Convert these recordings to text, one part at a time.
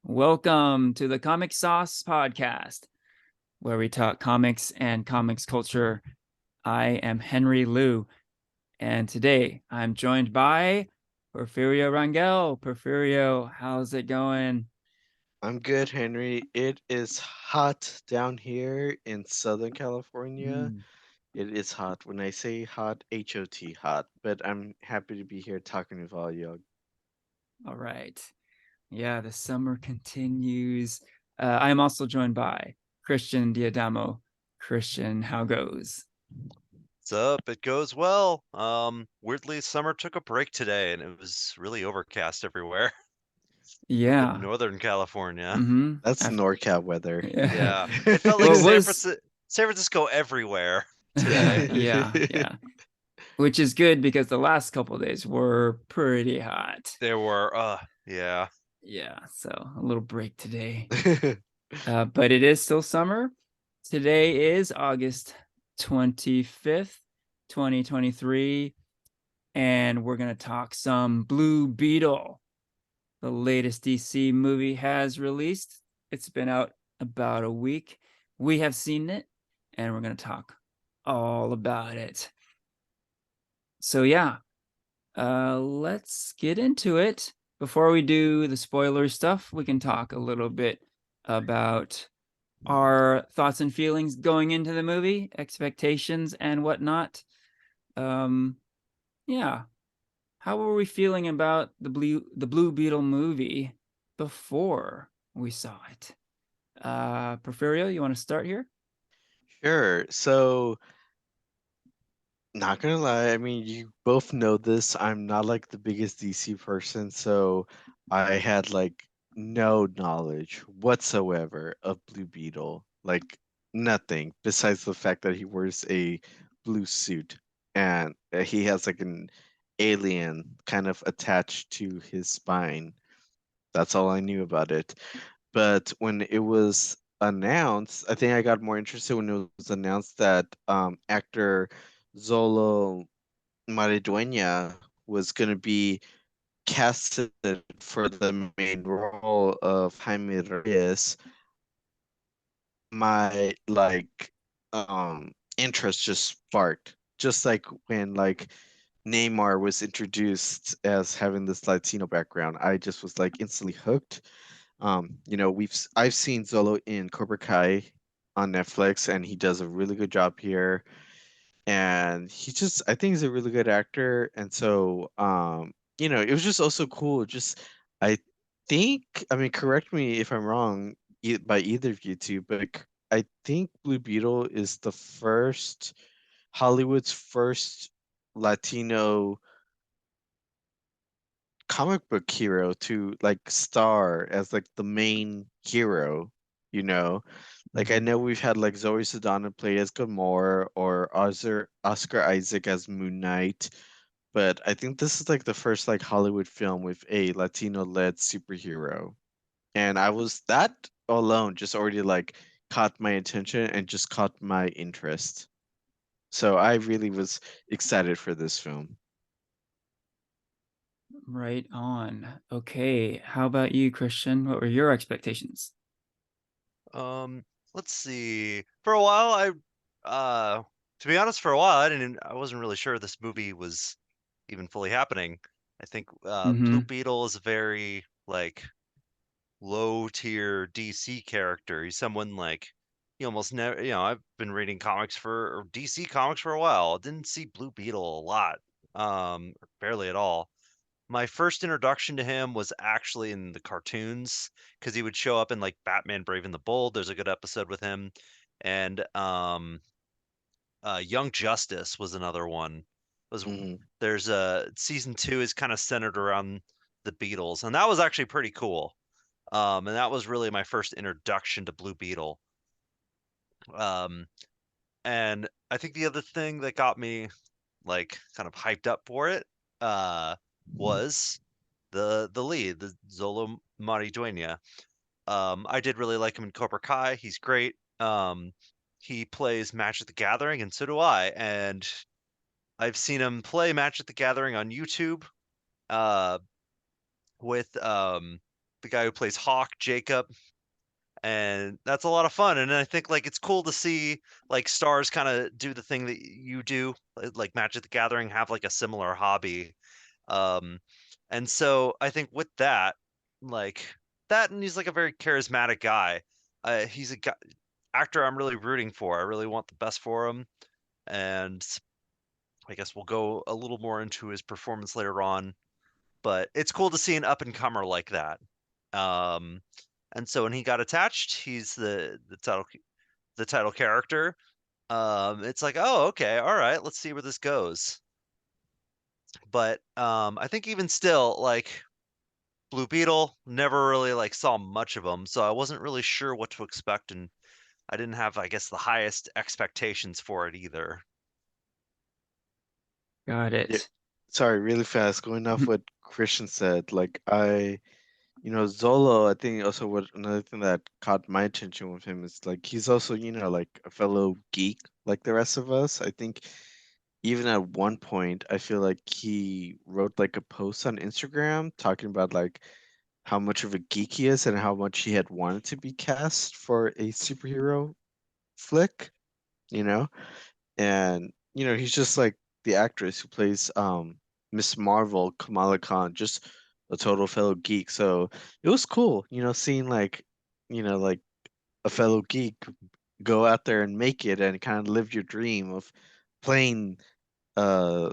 Welcome to the Comic Sauce Podcast, where we talk comics and comics culture. I am Henry Liu, and today I'm joined by Porfirio Rangel. Porfirio, how's it going? I'm good, Henry. It is hot down here in Southern California. Mm, It is hot. When I say hot, HOT hot, but I'm happy to be here talking with all y'all. all right. Yeah, the summer continues. I'm also joined by Christian Diadamo. Christian, how goes? What's up? It goes well. Weirdly, summer took a break today and it was really overcast everywhere. Like in Yeah. Northern California. Mm-hmm. That's NorCal weather. Yeah. Yeah. It felt like Well, it was San Francisco everywhere today. yeah. Which is good because the last couple of days were pretty hot. There were yeah. Yeah, so a little break today. But it is still summer. Today is August 25th, 2023, and we're going to talk some Blue Beetle. The latest DC movie has released. It's been out about a week. We have seen it, and we're going to talk all about it. So, yeah, let's get into it. Before we do the spoiler stuff, we can talk a little bit about our thoughts and feelings going into the movie, expectations and whatnot. Um, yeah. How were we feeling about the Blue Beetle movie before we saw it? Porfirio, you want to start here? Sure. So, not gonna lie, I mean, you both know this. I'm not like the biggest DC person, so I had like no knowledge whatsoever of Blue Beetle. Like nothing besides the fact that he wears a blue suit and he has like an alien kind of attached to his spine. That's all I knew about it. But when it was announced, I think I got more interested when it was announced that actor Zolo Maridueña was going to be casted for the main role of Jaime Reyes. My interest just sparked. Just like when Neymar was introduced as having this Latino background, I just was like instantly hooked. I've seen Zolo in Cobra Kai on Netflix, and he does a really good job here. And I think he's a really good actor. And so, it was just also cool. I think, I mean, correct me if I'm wrong by either of you two, but I think Blue Beetle is Hollywood's first Latino comic book hero to like star as like the main hero, you know. Like I Mm-hmm. know we've had like Zoe Saldana play as Gamora or Oscar Isaac as Moon Knight, but I think this is like the first like Hollywood film with a Latino led superhero. And I was that alone just already like caught my attention and just caught my interest. So I really was excited for this film. Right on. Okay. How about you, Christian? What were your expectations? Um, let's see. For a while to be honest, for a while I wasn't really sure this movie was even fully happening. I think Blue Mm-hmm. Beetle is a very low tier DC character. He's someone you almost never, I've been reading comics for or DC comics for a while. Didn't see Blue Beetle a lot, barely at all. My first introduction to him was actually in the cartoons because he would show up in like Batman Brave and the Bold. There's a good episode with him, and Young Justice was another one. Was Hmm. there's a season two is kind of centered around the Beatles, and that was actually pretty cool. And that was really my first introduction to Blue Beetle. Um, and I think the other thing that got me kind of hyped up for it uh, was the lead, the Zolo Maridueña. I did really like him in Cobra Kai. He's great. He plays Magic the Gathering, and so do I. And I've seen him play Magic the Gathering on YouTube uh, with the guy who plays Hawk, Jacob, and that's a lot of fun. And I think like it's cool to see like stars kind of do the thing that you do, like Magic the Gathering, have like a similar hobby. Um, and so I think with that, like that, and he's like a very charismatic guy. He's a guy, actor I'm really rooting for. I really want the best for him, and I guess we'll go a little more into his performance later on. But it's cool to see an up and comer like that. Um, and so when he got attached, he's the title character. It's like, oh, okay, all right, let's see where this goes. But I think even still, like Blue Beetle, never really like saw much of him, so I wasn't really sure what to expect, and I didn't have, I guess, the highest expectations for it either. Got Yeah. it. Sorry, really fast, going off what Christian said, like Zolo, I think also what another thing that caught my attention with him is like he's also, like a fellow geek like the rest of us. I think even at one point, I feel like he wrote like a post on Instagram talking about like how much of a geek he is and how much he had wanted to be cast for a superhero flick, you know? And he's just like the actress who plays Miss Marvel, Kamala Khan, just a total fellow geek. So it was cool, seeing like a fellow geek go out there and make it and kind of live your dream of playing a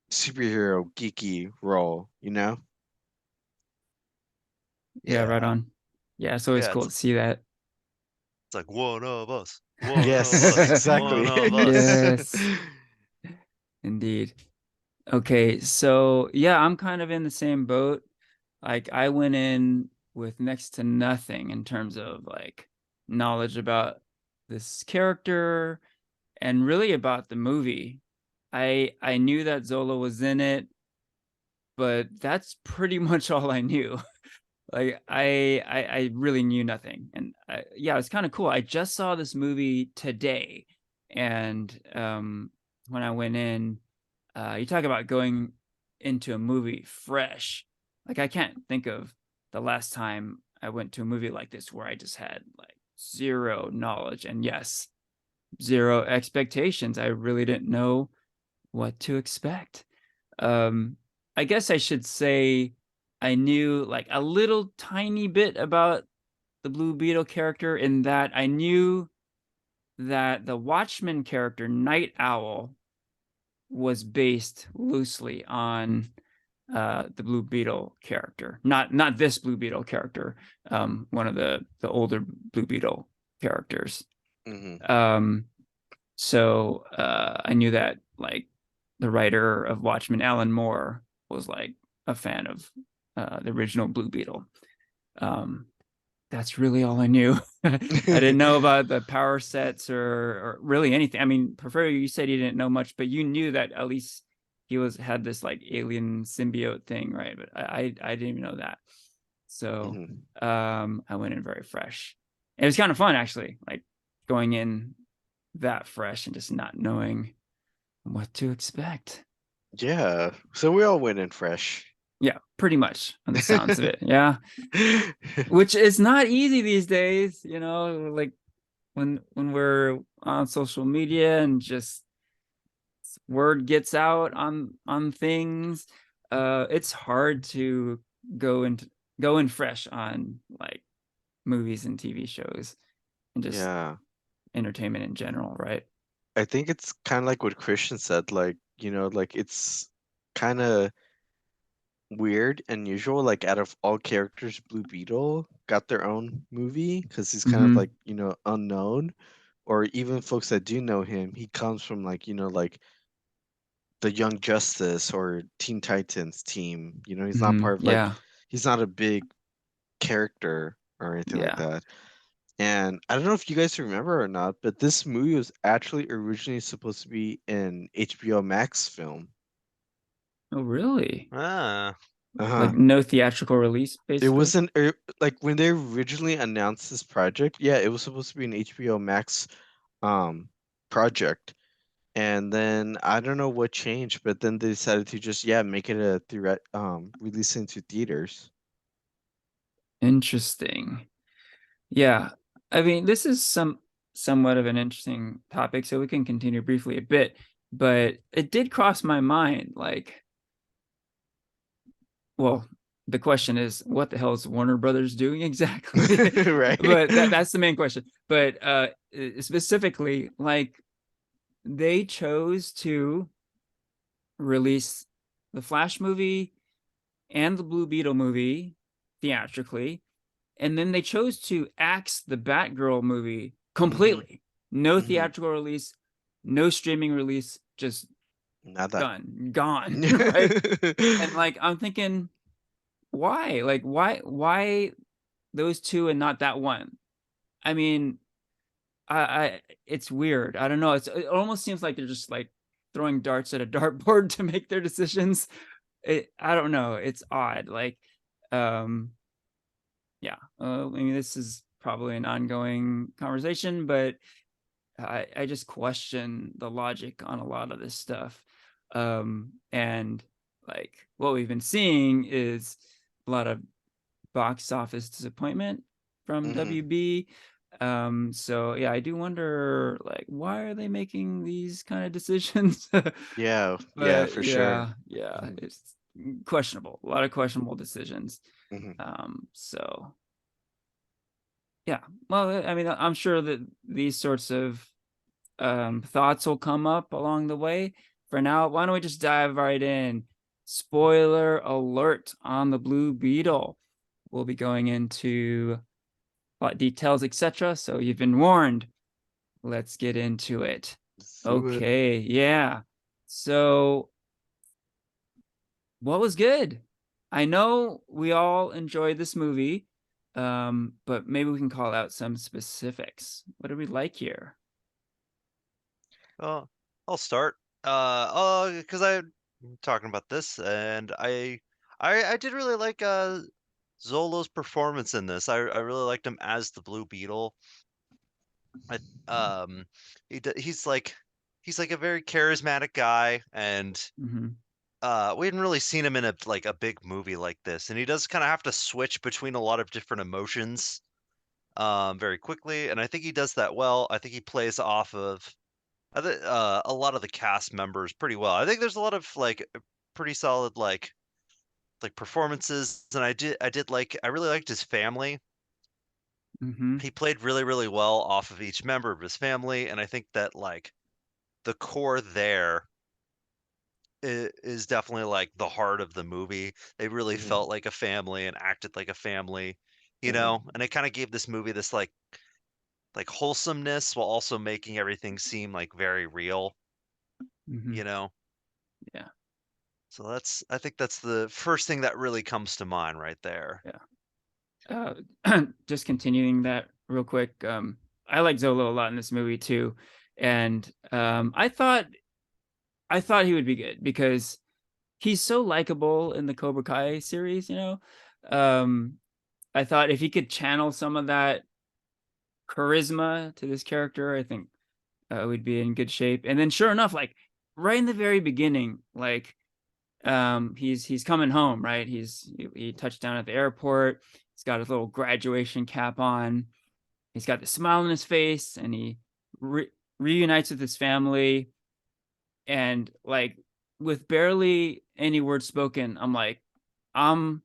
superhero geeky role. Yeah, right Yeah, on. Yeah, it's always yeah, cool to see that. it's like one of us, one of Yes, us, one exactly. of us. Yes, indeed. Okay, so yeah, I'm kind of in the same boat. Like I went in with next to nothing in terms of like knowledge about this character and really about the movie. I knew that Zola was in it, but that's pretty much all I knew. Like I really knew nothing. And yeah, it's kind of cool. I just saw this movie today, and when I went in, you talk about going into a movie fresh. Like I can't think of the last time I went to a movie like this where I just had like zero knowledge and yes, zero expectations. I really didn't know what to expect. Um, I guess I should say I knew like a little tiny bit about the Blue Beetle character in that I knew that the Watchman character, Night Owl, was based loosely on the Blue Beetle character. Not this Blue Beetle character, one of the older Blue Beetle characters. Hmm. So I knew that like the writer of Watchmen, Alan Moore, was like a fan of the original Blue Beetle. Um, that's really all I knew. I didn't know about the power sets or really anything. I mean, Porfirio, you said you didn't know much, but you knew that at least he had this like alien symbiote thing, right? But I didn't even know that. So Hmm. I went in very fresh. It was kind of fun actually, like going in that fresh and just not knowing what to expect. Yeah. So we all went in fresh. Yeah, pretty much on the sounds of it. Yeah. Which is not easy these days, like when we're on social media and just word gets out on things. It's hard to go in fresh on like movies and TV shows and just Yeah. entertainment in general, right? I think it's kind of like what Christian said, like, like it's kind of weird and usual. Like, out of all characters, Blue Beetle got their own movie because he's kind of Mm-hmm. like, unknown. Or even folks that do know him, he comes from like, like the Young Justice or Teen Titans team. He's not Mm-hmm. part of like, Yeah. he's not a big character or anything like Yeah. that. And I don't know if you guys remember or not, but this movie was actually originally supposed to be an HBO Max film. Oh, really? Ah, Like Uh-huh. no theatrical release, It basically? wasn't like when they originally announced this project, yeah, it was supposed to be an HBO Max um project. And then I don't know what changed, but then they decided to just make it a release into theaters. Interesting. Yeah. I mean, this is somewhat of an interesting topic, so we can continue briefly a bit, but it did cross my mind, like, well, the question is, what the hell is Warner Brothers doing exactly? Right. But that's the main question. But specifically, like, they chose to release the Flash movie and the Blue Beetle movie theatrically, and then they chose to axe the Batgirl movie completely. No theatrical release, no streaming release, just Nada. done, gone, right? And like I'm thinking, why? Like why those two and not that one? I mean, I it's weird. I don't know. It almost seems like they're just like throwing darts at a dartboard to make their decisions. I don't know. It's odd. Like, yeah. I mean, this is probably an ongoing conversation, but I just question the logic on a lot of this stuff. And like what we've been seeing is a lot of box office disappointment from WB. So yeah, I do wonder, like, why are they making these kind of decisions? Yeah, But for yeah, sure. yeah, it's questionable. A lot of questionable decisions. Mhm. So yeah, well, I mean, I'm sure that these sorts of thoughts will come up along the way. For now, why don't we just dive right in? Spoiler alert on the Blue Beetle. We'll be going into plot details, etc. So you've been warned. Let's get into it. Let's do it. Okay, yeah. So what was good? I know we all enjoyed this movie, but maybe we can call out some specifics. What did we like here? I'll start. Because I'm talking about this, and I did really like Zolo's performance in this. I really liked him as the Blue Beetle. I he's like a very charismatic guy, and Mm-hmm. we hadn't really seen him in a big movie like this, and he does kind of have to switch between a lot of different emotions very quickly, and I think he does that well. I think he plays off of a lot of the cast members pretty well. I think there's a lot of pretty solid performances, and I really liked his family. Mm-hmm. He played really really well off of each member of his family, and I think that the core there is definitely like the heart of the movie. They really Mhm. felt like a family and acted like a family, Mhm. and it kind of gave this movie this like wholesomeness while also making everything seem like very real, Mm-hmm. you know. Yeah. So I think that's the first thing that really comes to mind right there. Just continuing that real quick. I like Zolo a lot in this movie too, and I thought he would be good because he's so likable in the Cobra Kai series. Um, I thought if he could channel some of that charisma to this character, I think we'd be in good shape. And then, sure enough, like right in the very beginning, like he's coming home, right? He touched down at the airport. He's got his little graduation cap on. He's got the smile on his face, and he reunites with his family. And like with barely any words spoken, I'm I'm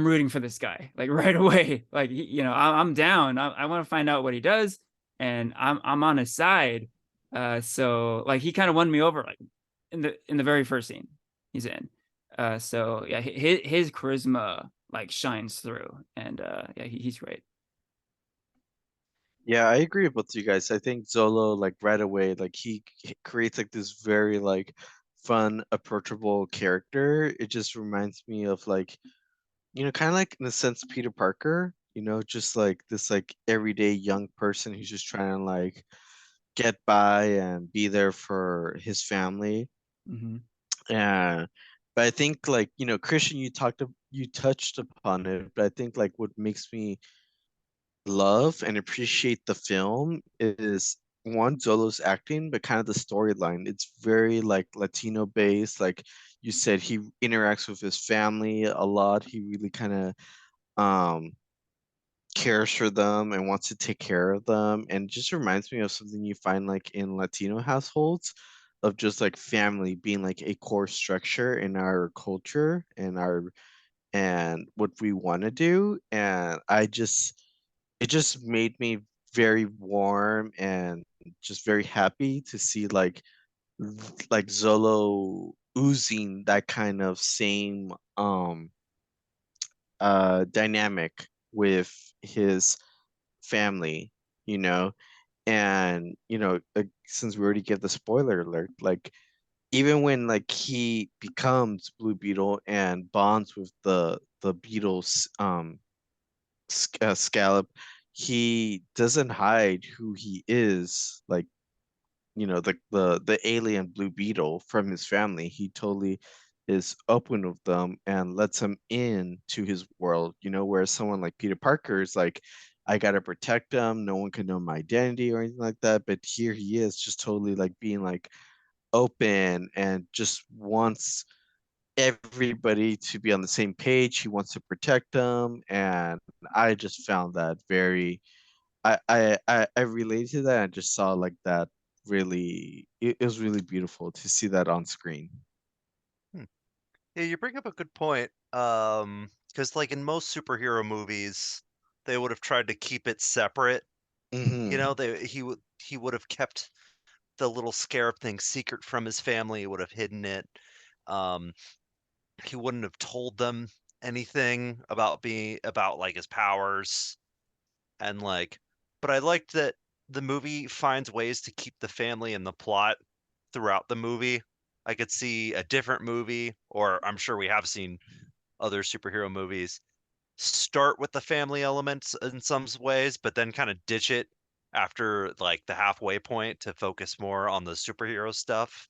rooting for this guy like right away. Like I'm down. I want to find out what he does, and I'm on his side. So like he kind of won me over like in the very first scene he's in. So yeah, his charisma like shines through, and yeah, he's great. Yeah, I agree with both you guys. I think Zolo, like right away, like he creates like this very like fun, approachable character. It just reminds me of like, kind of like in a sense Peter Parker, just like this like everyday young person who's just trying to like get by and be there for his family. Mm-hmm. And but I think like, Christian, you touched upon it, but I think like what makes me love and appreciate the film is one, Zolo's acting, but kind of the storyline. It's very like Latino based. Like you said, he interacts with his family a lot. He really kind of um cares for them and wants to take care of them, and just reminds me of something you find like in Latino households, of just like family being like a core structure in our culture and our and what we want to do. And it just made me very warm and just very happy to see like Zolo oozing that kind of same dynamic with his family, you know. And since we already gave the spoiler alert, like even when like he becomes Blue Beetle and bonds with the Beetle's scallop, he doesn't hide who he is, like the alien Blue Beetle from his family. He totally is open with them and lets him in to his world, whereas someone like Peter Parker is like, I gotta protect them, no one can know my identity or anything like that. But here he is just totally like being like open and just wants everybody to be on the same page. He wants to protect them, and I just found that very I related to that. I just saw like that. Really, it was really beautiful to see that on screen. Hmm. Yeah, you bring up a good point. Because like in most superhero movies, they would have tried to keep it separate. You Hmm. know, he would have kept the little scarab thing secret from his family, would have hidden it. Um, he wouldn't have told them anything about like his powers and like. But I liked that the movie finds ways to keep the family in the plot throughout the movie. I could see a different movie, or I'm sure we have seen other superhero movies start with the family elements in some ways, but then kind of ditch it after like the halfway point to focus more on the superhero stuff,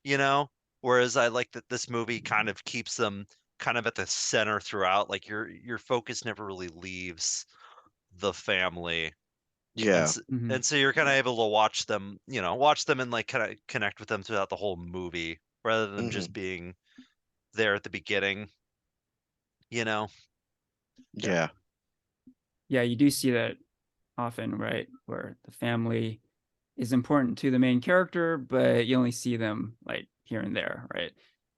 you know? Whereas I like that this movie kind of keeps them kind of at the center throughout. Like your focus never really leaves the family. And Yeah. s- Mhm. and so you're kind of able to watch them and like kind of connect with them throughout the whole movie rather than just Hmm. being there at the beginning, you know? Yeah. Yeah. Yeah, you do see that often, right? Where the family is important to the main character, but you only see them like here and there, right?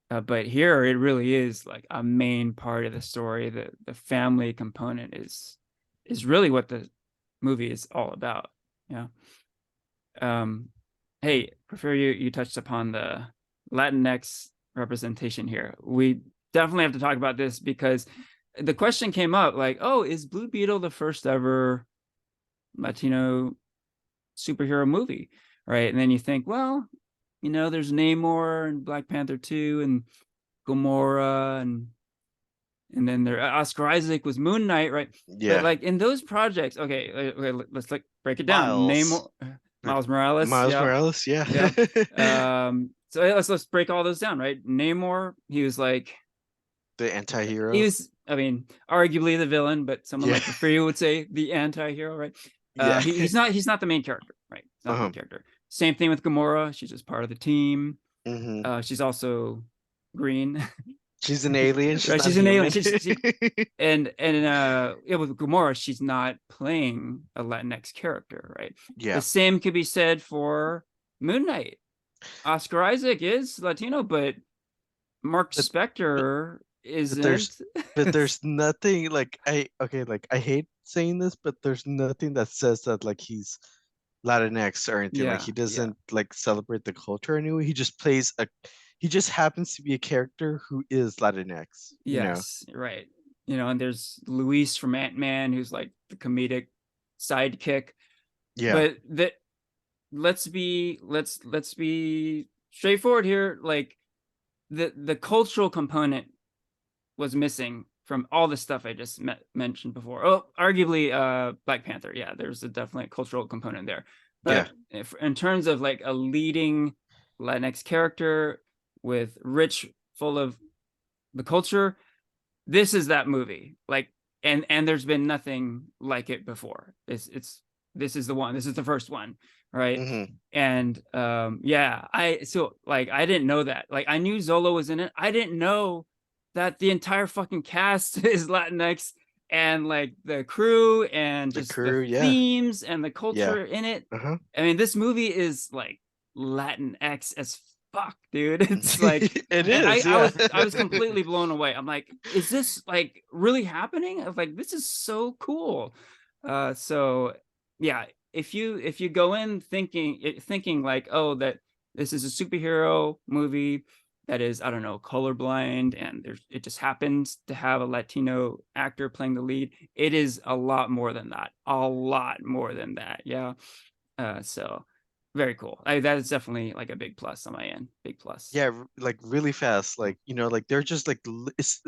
But here it really is like a main part of the story. The family component is really what the movie is all about. Yeah. Hey, Porfirio, you touched upon the Latinx representation here. We definitely have to talk about this because the question came up like, oh, is Blue Beetle the first ever Latino superhero movie? Right. And then you think, well, there's Namor and Black Panther 2 and Gamora and then there Oscar Isaac was Moon Knight, right? But Yeah. like in those projects, okay, let's like break it down. Miles. Namor, Miles Morales, Miles yeah, Morales. Yeah. yeah. So let's break all those down, right? Namor, he was like The he anti-hero. was, I mean, arguably the villain, but someone Yeah. like Porfirio would say the anti-hero, right? Yeah. He's not the main character, right? He's not the Uh-huh. main character. Same thing with Gamora. She's just part of the team. Hmm. She's also green, She's an alien. She's right? not She's an alien. human. She and yeah, with Gamora, she's not playing a Latinx character, right? The Yeah. same could be said for Moon Knight. Oscar Isaac is Latino, but Mark But but Spector but there's isn't. but there's nothing like I okay, like I hate saying this, but there's nothing that says that like he's Latinx or anything. Like Yeah, he yeah. doesn't like celebrate the culture anyway. He just happens to be a character who is Latinx. Yes, right. And there's Luis from Ant-Man who's like the comedic sidekick. Yeah. But that let's be straightforward here. Like the cultural component was missing from all the stuff I just mentioned before. Oh, arguably Black Panther. Yeah, there's definitely a cultural component there. Yeah. But if, in terms of like a leading Latinx character with rich, full of the culture, this is that movie. Like, and there's been nothing like it before. It's this is the one. This is the first one, right? Hmm. And yeah, I didn't know that. Like, I knew Zolo was in it. I didn't know that the entire fucking cast is Latinx and like the crew and The just the crew, yeah. themes and the Yeah. culture in it. Uh-huh. I mean, this movie is like Latinx as fuck, dude. It's like, It and is, I yeah. was completely blown away. I'm like, is this like really happening? I was like, this is so cool. So yeah, if you go in thinking like, oh, that this is a superhero movie that is, I don't know, colorblind, and it just happens to have a Latino actor playing the lead. It is a lot more than that. A lot more than that. Yeah. So very cool. That is definitely like a big plus on my end. Big plus. Yeah, like really fast. Like, like they're just like it's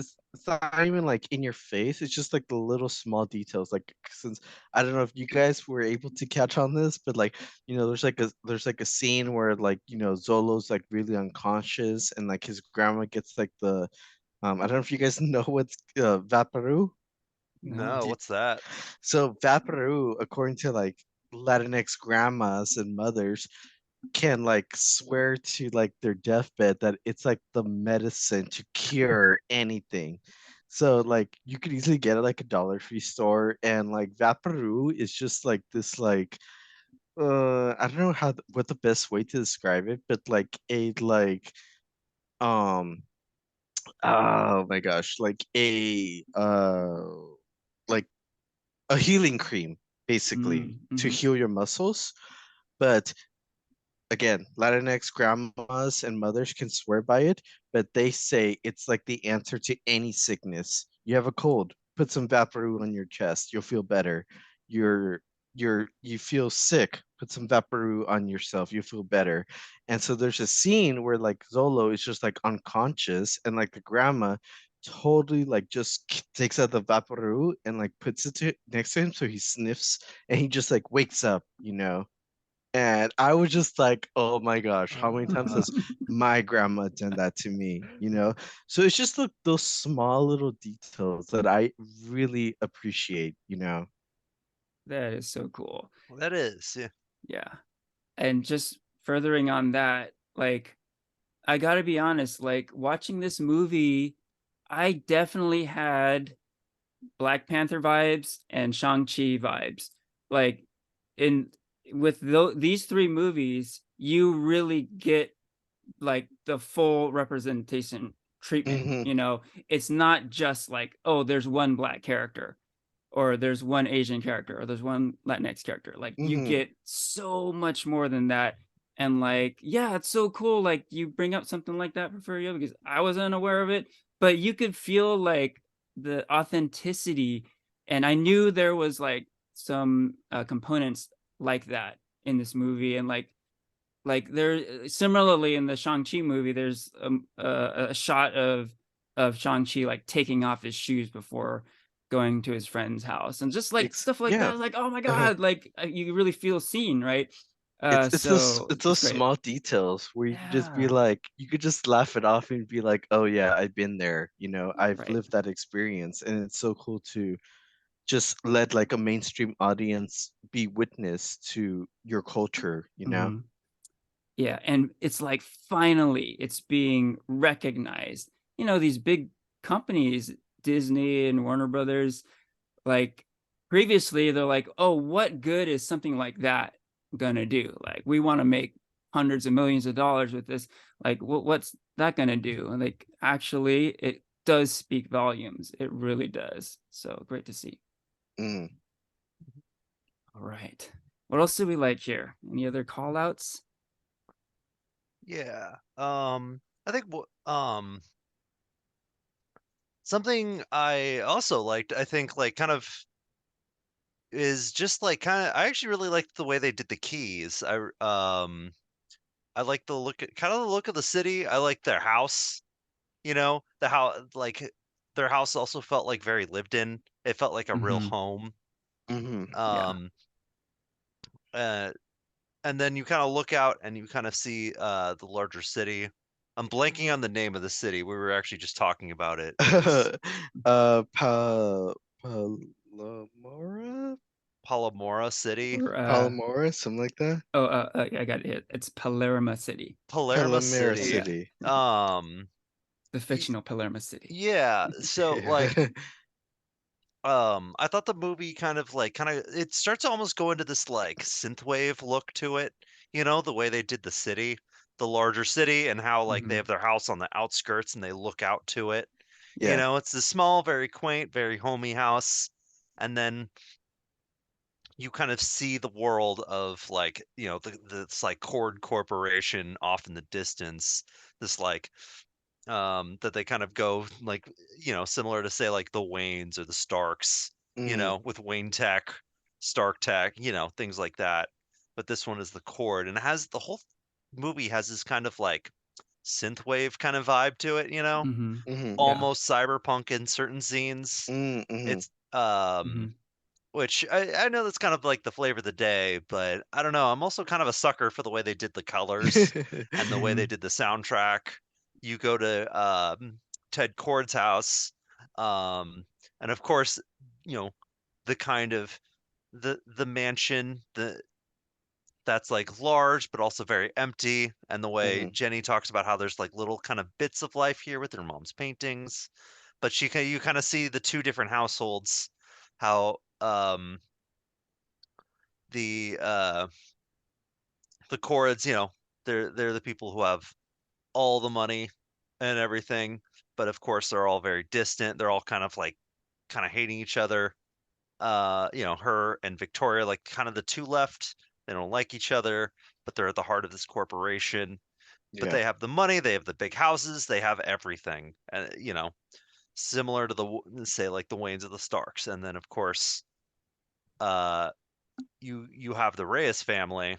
not even like in your face. It's just like the little small details. Like, since I don't know if you guys were able to catch on this, but like, there's like a scene where like, Zolo's like really unconscious, and like his grandma gets like the I don't know if you guys know what's Vaporu. No, No. what's that? So Vaporu, according to like Latinx grandmas and mothers, can like swear to like their deathbed that it's like the medicine to cure anything. So like you could easily get it like a Dollar Tree store, and like Vaporu is just like this like I don't know what the best way to describe it, but like a like um oh my gosh, like a healing cream basically to Mm-hmm. heal your muscles. But again, Latinx grandmas and mothers can swear by it, but they say it's like the answer to any sickness. You have a cold, put some Vaporu on your chest, you'll feel better. You're you feel sick, put some Vaporu on yourself, you'll feel better. And so there's a scene where like Zolo is just like unconscious, and like the grandma totally like just takes out the Vaporu and like puts it next to him, so he sniffs and he just like wakes up. And I was just like, oh my gosh, how many times has my grandma done that to me? So it's just those small little details that I really appreciate. That is so cool. Well, that is, yeah. Yeah. And just furthering on that, like, I gotta be honest, like watching this movie, I definitely had Black Panther vibes and Shang-Chi vibes. Like in with these three movies, you really get like the full representation treatment. Hmm. It's not just like, oh, there's one black character, or there's one Asian character, or there's one Latinx character. Like you Hmm. get so much more than that. And like, yeah, it's so cool. Like you bring up something like that, Porfirio, because I wasn't aware of it, but you could feel like the authenticity. And I knew there was like some components like that in this movie. And like there similarly in the Shang-Chi movie, there's a shot of Shang-Chi like taking off his shoes before going to his friend's house, and just like stuff like Yeah. that, like, oh my Uh-huh. god, like you really feel seen, right? It's So those it's great. small details where you could just be Yeah. like, you could just laugh it off and be like, oh yeah, I've been there. I've Right. lived that experience, and it's so cool to just let like a mainstream audience be witness to your culture. Mhm. Yeah, and it's like finally it's being recognized. These big companies, Disney and Warner Brothers, like previously they're like, oh, what good is something like that gonna do? Like we want to make hundreds of millions of dollars with this. Like what's that gonna do? And like actually it does speak volumes. It really does. So great to see. Mm. All right, what else do we like here? Any other call outs? Yeah. I think something I also liked, I think like kind of is just like I actually really liked the way they did the keys. I like the look of the city. I like their house, the how like their house also felt like very lived in. It felt like a real Mm-hmm. home. Hmm. Yeah. Um uh and then you kind of look out and you kind of see the larger city. I'm blanking on the name of the city. We were actually just talking about it. It was Palomora, Palomora City, Or, Palomora, something like that. oh, I got it. It's Palermo City. Palermo Palomera City. Yeah, City. Um the y- fictional Palermo City. yeah, so like I thought the movie kind of it starts to almost go into this like synthwave look to it, the way they did the larger city, and how like they Mhm. have their house on the outskirts and they look out to it. Yeah. It's a small, very quaint, very homey house. And then you kind of see the world of like, this like Cord Corporation off in the distance. This like that they kind of go like, similar to say like the Waynes or the Starks, Mm, with Wayne Tech, Stark Tech, things like that. But this one is the Cord, and it has the whole movie has this kind of like synthwave kind of vibe to it, Mhm. mhm, Yeah. almost cyberpunk in certain scenes. mhm. It's Mhm. which I know that's kind of like the flavor of the day, but I don't know. I'm also kind of a sucker for the way they did the colors and the way they Mhm. did the soundtrack. You go to Ted Cord's house, um, and of course, you know the kind of the mansion that's like large but also very empty, and the way Mhm. Jenny talks about how there's like little kind of bits of life here with her mom's paintings, but you kind of see the two different households, how the uh the Corrids, they're the people who have all the money and everything, but of course they're all very distant. They're all kind of hating each other. Her and Victoria, like kind of the two left. They don't like each other, but they're at the heart of this corporation. But Yeah. they have the money, they have the big houses, they have everything. And similar to say like the Waynes of the Starks. And then of course, uh you have the Reyes family,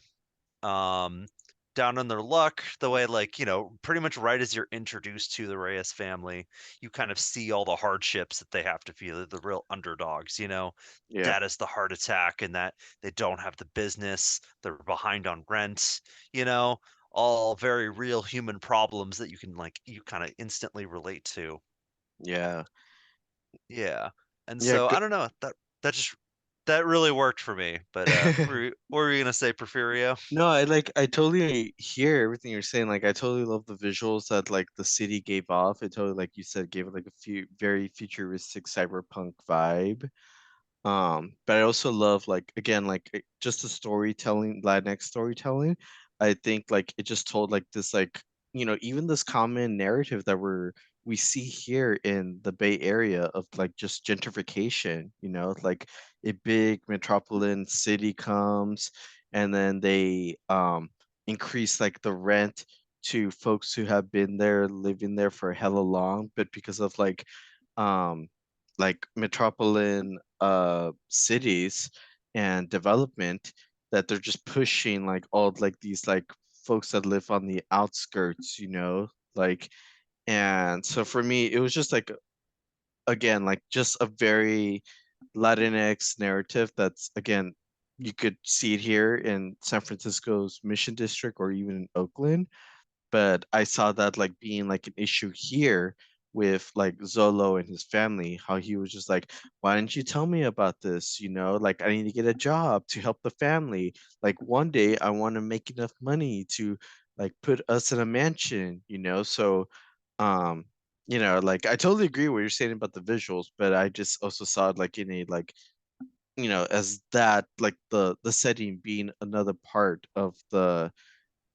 um down on their luck, the way like pretty much right as you're introduced to the Reyes family, you kind of see all the hardships that they have to feel. They're the real underdogs. Yeah. Dad has the heart attack and that they don't have the business, they're behind on rent, you know all very real human problems that you kind of instantly relate to. Yeah. Yeah. And Yeah. so I don't know, that just that really worked for me. But what were you gonna say, Porfirio? No, I totally hear everything you're saying. Like I totally love the visuals that like the city gave off. It totally, like you said, gave it like a few very futuristic cyberpunk vibe. But I also love, like, again, like just the storytelling, Latinx storytelling. I think like it just told like this, like, even this common narrative that we see here in the Bay Area of like just gentrification, like a big metropolitan city comes, and then they increase like the rent to folks who have been there living there for hella long, but because of um metropolitan cities and development, that they're just pushing like all like these like folks that live on the outskirts, like. And so for me it was just like, again, like just a very Latinx narrative that's, again, you could see it here in San Francisco's Mission District or even in Oakland, but I saw that like being like an issue here with like Zolo and his family, how he was just like, why didn't you tell me about this? Like I need to get a job to help the family. Like one day I want to make enough money to like put us in a mansion, So, um, like I totally agree what you're saying about the visuals, but I just also saw it like in a like, as that like the setting being another part of the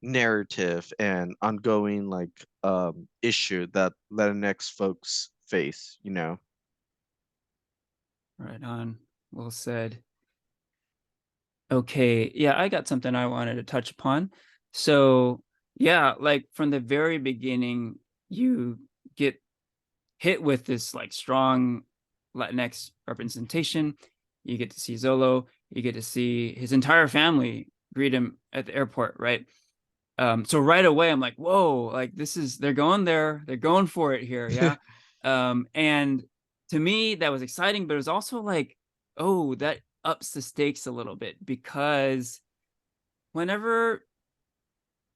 narrative and ongoing like issue that Latinx folks face. Right on. Well said. Okay. Yeah, I got something I wanted to touch upon. So, yeah, like from the very beginning, you get hit with this like strong Latinx representation. You get to see Zolo, you get to see his entire family greet him at the airport, right? So right away I'm like, whoa, like they're going there, they're going for it here, yeah. And to me that was exciting, but it was also like, oh, that ups the stakes a little bit, because whenever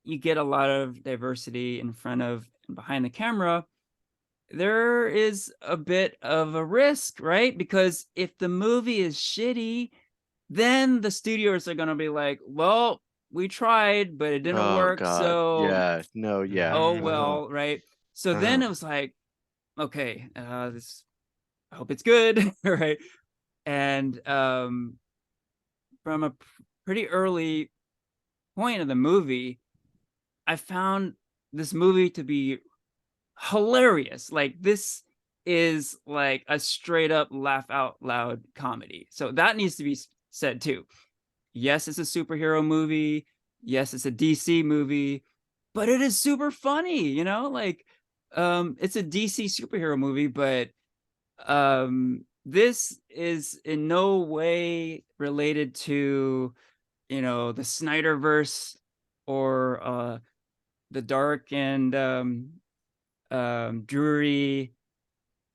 you get a lot of diversity in front of and behind the camera, there is a bit of a risk, right? Because if the movie is shitty, then the studios are going to be like, well, we tried, but it didn't Oh work. God. So, Yeah. No, yeah. oh, Mm, Uh-huh. well, right. So then Uh-huh. it was like, okay, I hope it's good, right? And from a pretty early point of the movie, I found this movie to be hilarious. Like, this is like a straight up laugh out loud comedy. So that needs to be said too. Yes, it's a superhero movie. Yes, it's a DC movie, but it is super funny, you know? Like, it's a DC superhero movie, but this is in no way related to, you know, the Snyderverse or the dark and dreary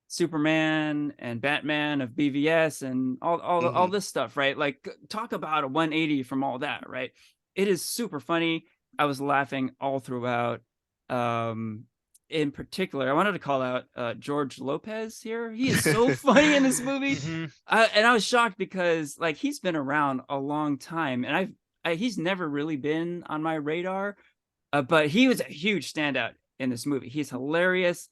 Superman and Batman of BVS and all this stuff, right? Like, talk about a 180 from all that, right? It is super funny. I was laughing all throughout. In particular, I wanted to call out George Lopez here. He is so funny in this movie. And I was shocked because, like, he's been around a long time, and he's never really been on my radar. But he was a huge standout in this movie. He's hilarious.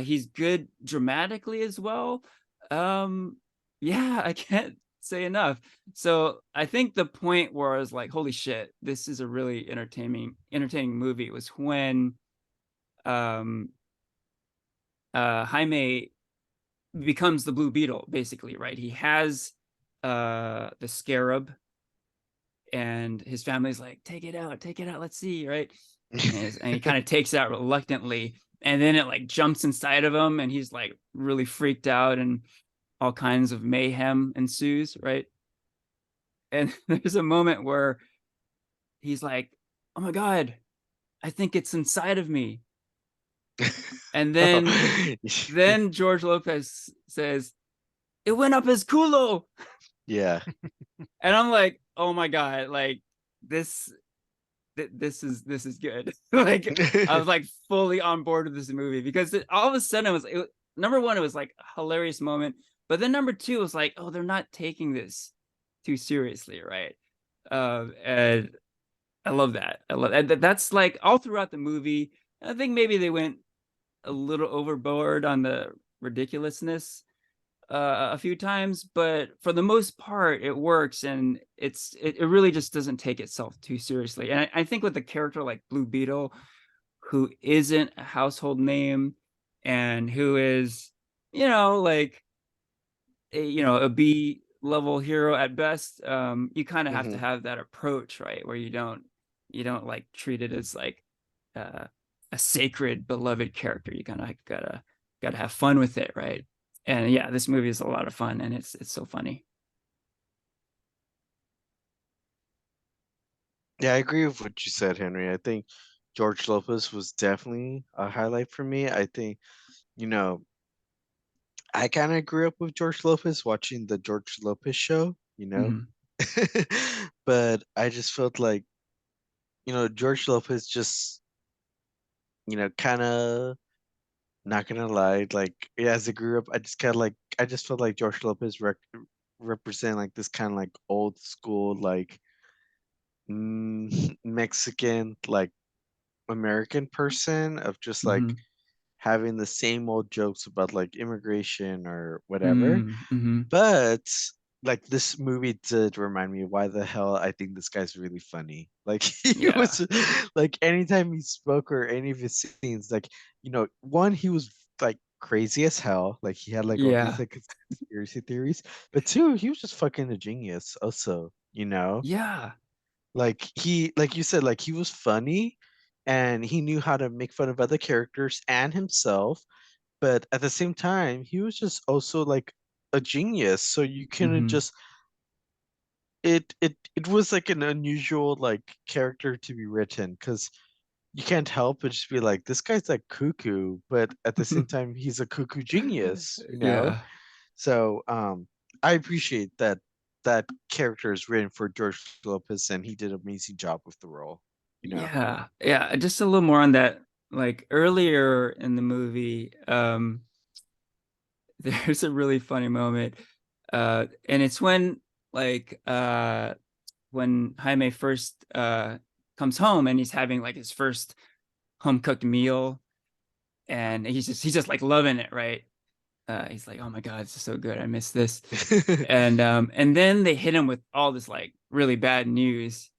He's good dramatically as well. Yeah, I can't say enough. So I think the point where I was like, holy shit, this is a really entertaining movie was when Jaime becomes the Blue Beetle, basically, right? He has the scarab, and his family's like, take it out, let's see, right? And he kind of takes it out reluctantly, and then it like jumps inside of him, and he's like really freaked out, and all kinds of mayhem ensues, right? And there's a moment where he's like, oh my god, I think it's inside of me. And then George Lopez says, it went up his culo. Yeah. And I'm like, oh my god, like, this is good. Like, I was like fully on board with this movie because all of a sudden number one, it was like a hilarious moment, but then number two was like, oh, they're not taking this too seriously, right? And I love that. That's like all throughout the movie. I think maybe they went a little overboard on the ridiculousness a few times, but for the most part it works, and it really just doesn't take itself too seriously. And I think with a character like Blue Beetle, who isn't a household name and who is, you know, like a B level hero at best, you kind of have to have that approach, right, where you don't like treat it as like a sacred beloved character. You kind of gotta have fun with it, right? And yeah, this movie is a lot of fun, and it's so funny. Yeah, I agree with what you said, Henry. I think George Lopez was definitely a highlight for me. I think, you know, I kind of grew up with George Lopez watching the George Lopez show, you know? Mhm. But I just felt like, George Lopez just, kind of not gonna lie, like, yeah, as I grew up, I just felt like George Lopez represent like this kind of like old school, like Mexican, like American person of just like Mhm. having the same old jokes about like immigration or whatever. Mhm. But like this movie did remind me why the hell I think this guy's really funny. Like he Yeah. was like anytime he spoke or any of his scenes, like, one, he was like crazy as hell. Like he had like all these Yeah. like conspiracy theories. But two, he was just fucking a genius also, Yeah. like you said, like he was funny and he knew how to make fun of other characters and himself, but at the same time he was just also like a genius, so you couldn't Mhm. just it was like an unusual like character to be written because you can't help but just be like, this guy's like cuckoo, but at the same time he's a cuckoo genius. Yeah. So I appreciate that character is written for George Lopez, and he did an amazing job with the role. Yeah. Yeah. Just a little more on that. Like, earlier in the movie, there's a really funny moment. And it's like when Jaime first comes home, and he's having like his first home cooked meal, and he's just like loving it, right? he's like, oh my god, this is so good, I miss this. And then they hit him with all this like really bad news,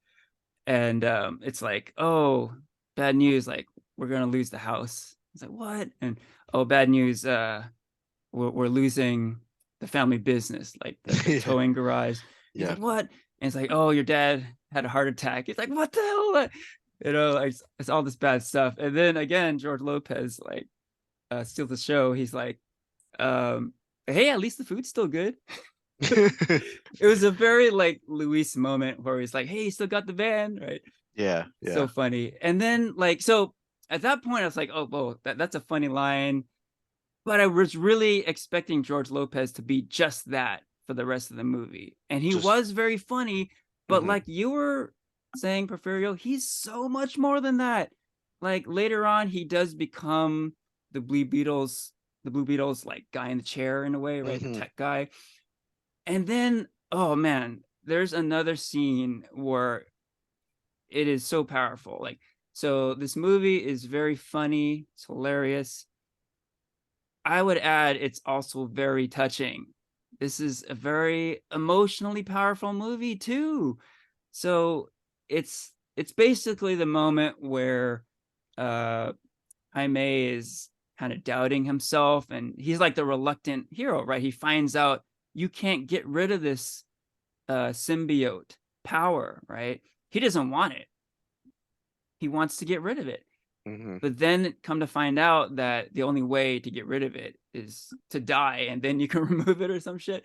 and it's like, oh, bad news, like we're gonna lose the house. It's like, what? And oh, bad news, we're losing the family business, like the Yeah. towing garage. He's Yeah. like, what? And it's like, oh, your dad had a heart attack. He's like, what the hell? You know, like it's all this bad stuff. And then again, George Lopez like steals the show. He's like, um, hey, at least the food's still good. It was a very like Luis moment where he's like, hey, you still got the van, right? Yeah. So funny. And then like, so at that point, I was like, oh, whoa, that's a funny line. But I was really expecting George Lopez to be just that for the rest of the movie. And he Just was very funny, but mhm. like you were saying, Porfirio, he's so much more than that. Like later on, he does become the Blue Beetles like guy in the chair in a way, right? The Mhm. tech guy. And then, oh man, there's another scene where it is so powerful. Like, so this movie is very funny, it's hilarious. I would add it's also very touching. This is a very emotionally powerful movie too. So it's basically the moment where uh Jaime is kind of doubting himself, and he's like the reluctant hero, right? He finds out you can't get rid of this symbiote power, right? He doesn't want it. He wants to get rid of it. Mhm. But then come to find out that the only way to get rid of it is to die, and then you can remove it or some shit.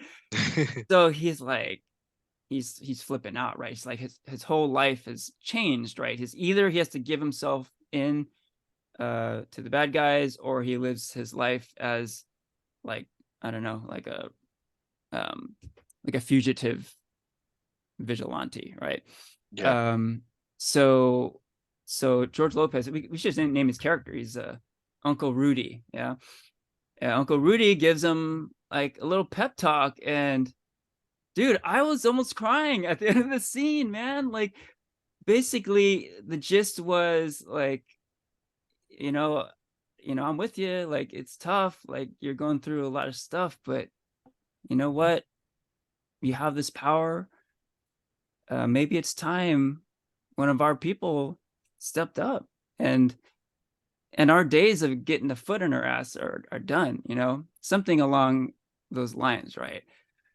So he's like, he's flipping out, right? It's like his whole life has changed, right? His either he has to give himself in to the bad guys, or he lives his life as like, I don't know, um like a fugitive vigilante, right? Yeah. Um so so George Lopez, we should name his character. He's Uncle Rudy, yeah. Uncle Rudy gives him like a little pep talk, and dude, I was almost crying at the end of the scene, man. Like basically the gist was like, you know, I'm with you. Like it's tough. Like you're going through a lot of stuff, but you know what? You have this power. Maybe it's time one of our people stepped up, and our days of getting the foot in our ass are done. You know, something along those lines, right?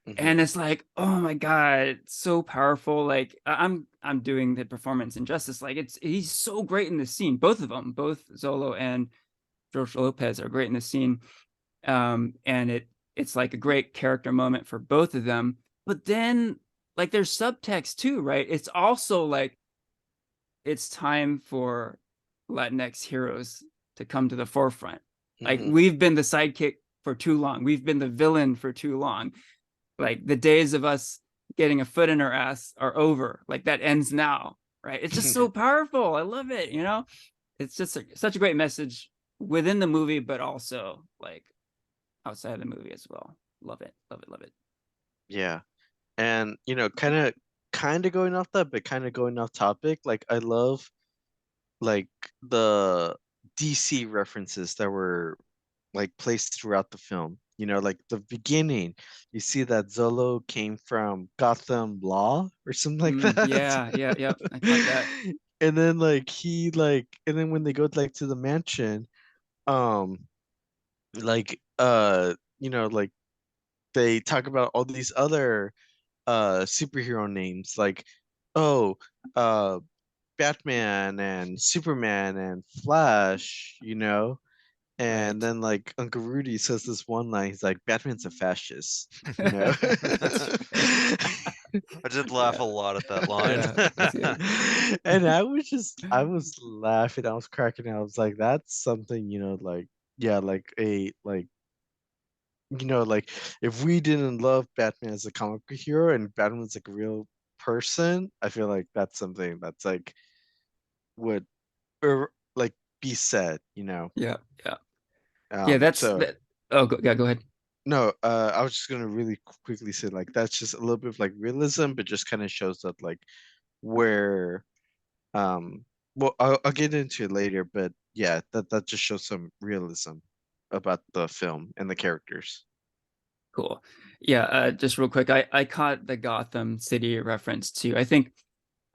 Mhm. And it's like, oh my god, so powerful. Like I'm doing the performance injustice. Like he's so great in this scene. Both of them, both Zolo and George Lopez are great in this scene. And it's like a great character moment for both of them. But then like there's subtext too, right? It's also like it's time for Latinx heroes to come to the forefront. Like Mhm. we've been the sidekick for too long. We've been the villain for too long. Like the days of us getting a foot in our ass are over. Like that ends now, right? It's just so powerful. I love it. You know, it's just such a great message within the movie, but also like outside the movie as well. Love it. Love it. Love it. Yeah. And kind of going off that, but kind of going off topic, like I love like the DC references that were like placed throughout the film. Like the beginning, you see that Zolo came from Gotham Law or something like that. Yeah. Yeah. Yeah. I caught that. And then and then when they go like to the mansion, um, like like they talk about all these other superhero names like, oh, uh Batman and Superman and Flash, and Right. then like Uncle Rudy says this one line, he's like, Batman's a fascist. That's right. I did laugh Yeah. a lot at that line. Yeah. That's good. And I was laughing, I was cracking out. I was like, that's something, like, yeah, like like if we didn't love Batman as a comic book hero and Batman's like a real person, I feel like that's something that's like would or like be said. Yeah. Yeah. Yeah. That's So that. Oh, yeah. Go ahead. no, I was just gonna really quickly say like that's just a little bit of like realism, but just kind of shows that like where um well I'll get into it later, but yeah, that just shows some realism. about the film and the characters. Cool. Yeah, just real quick, I caught the Gotham City reference too. I think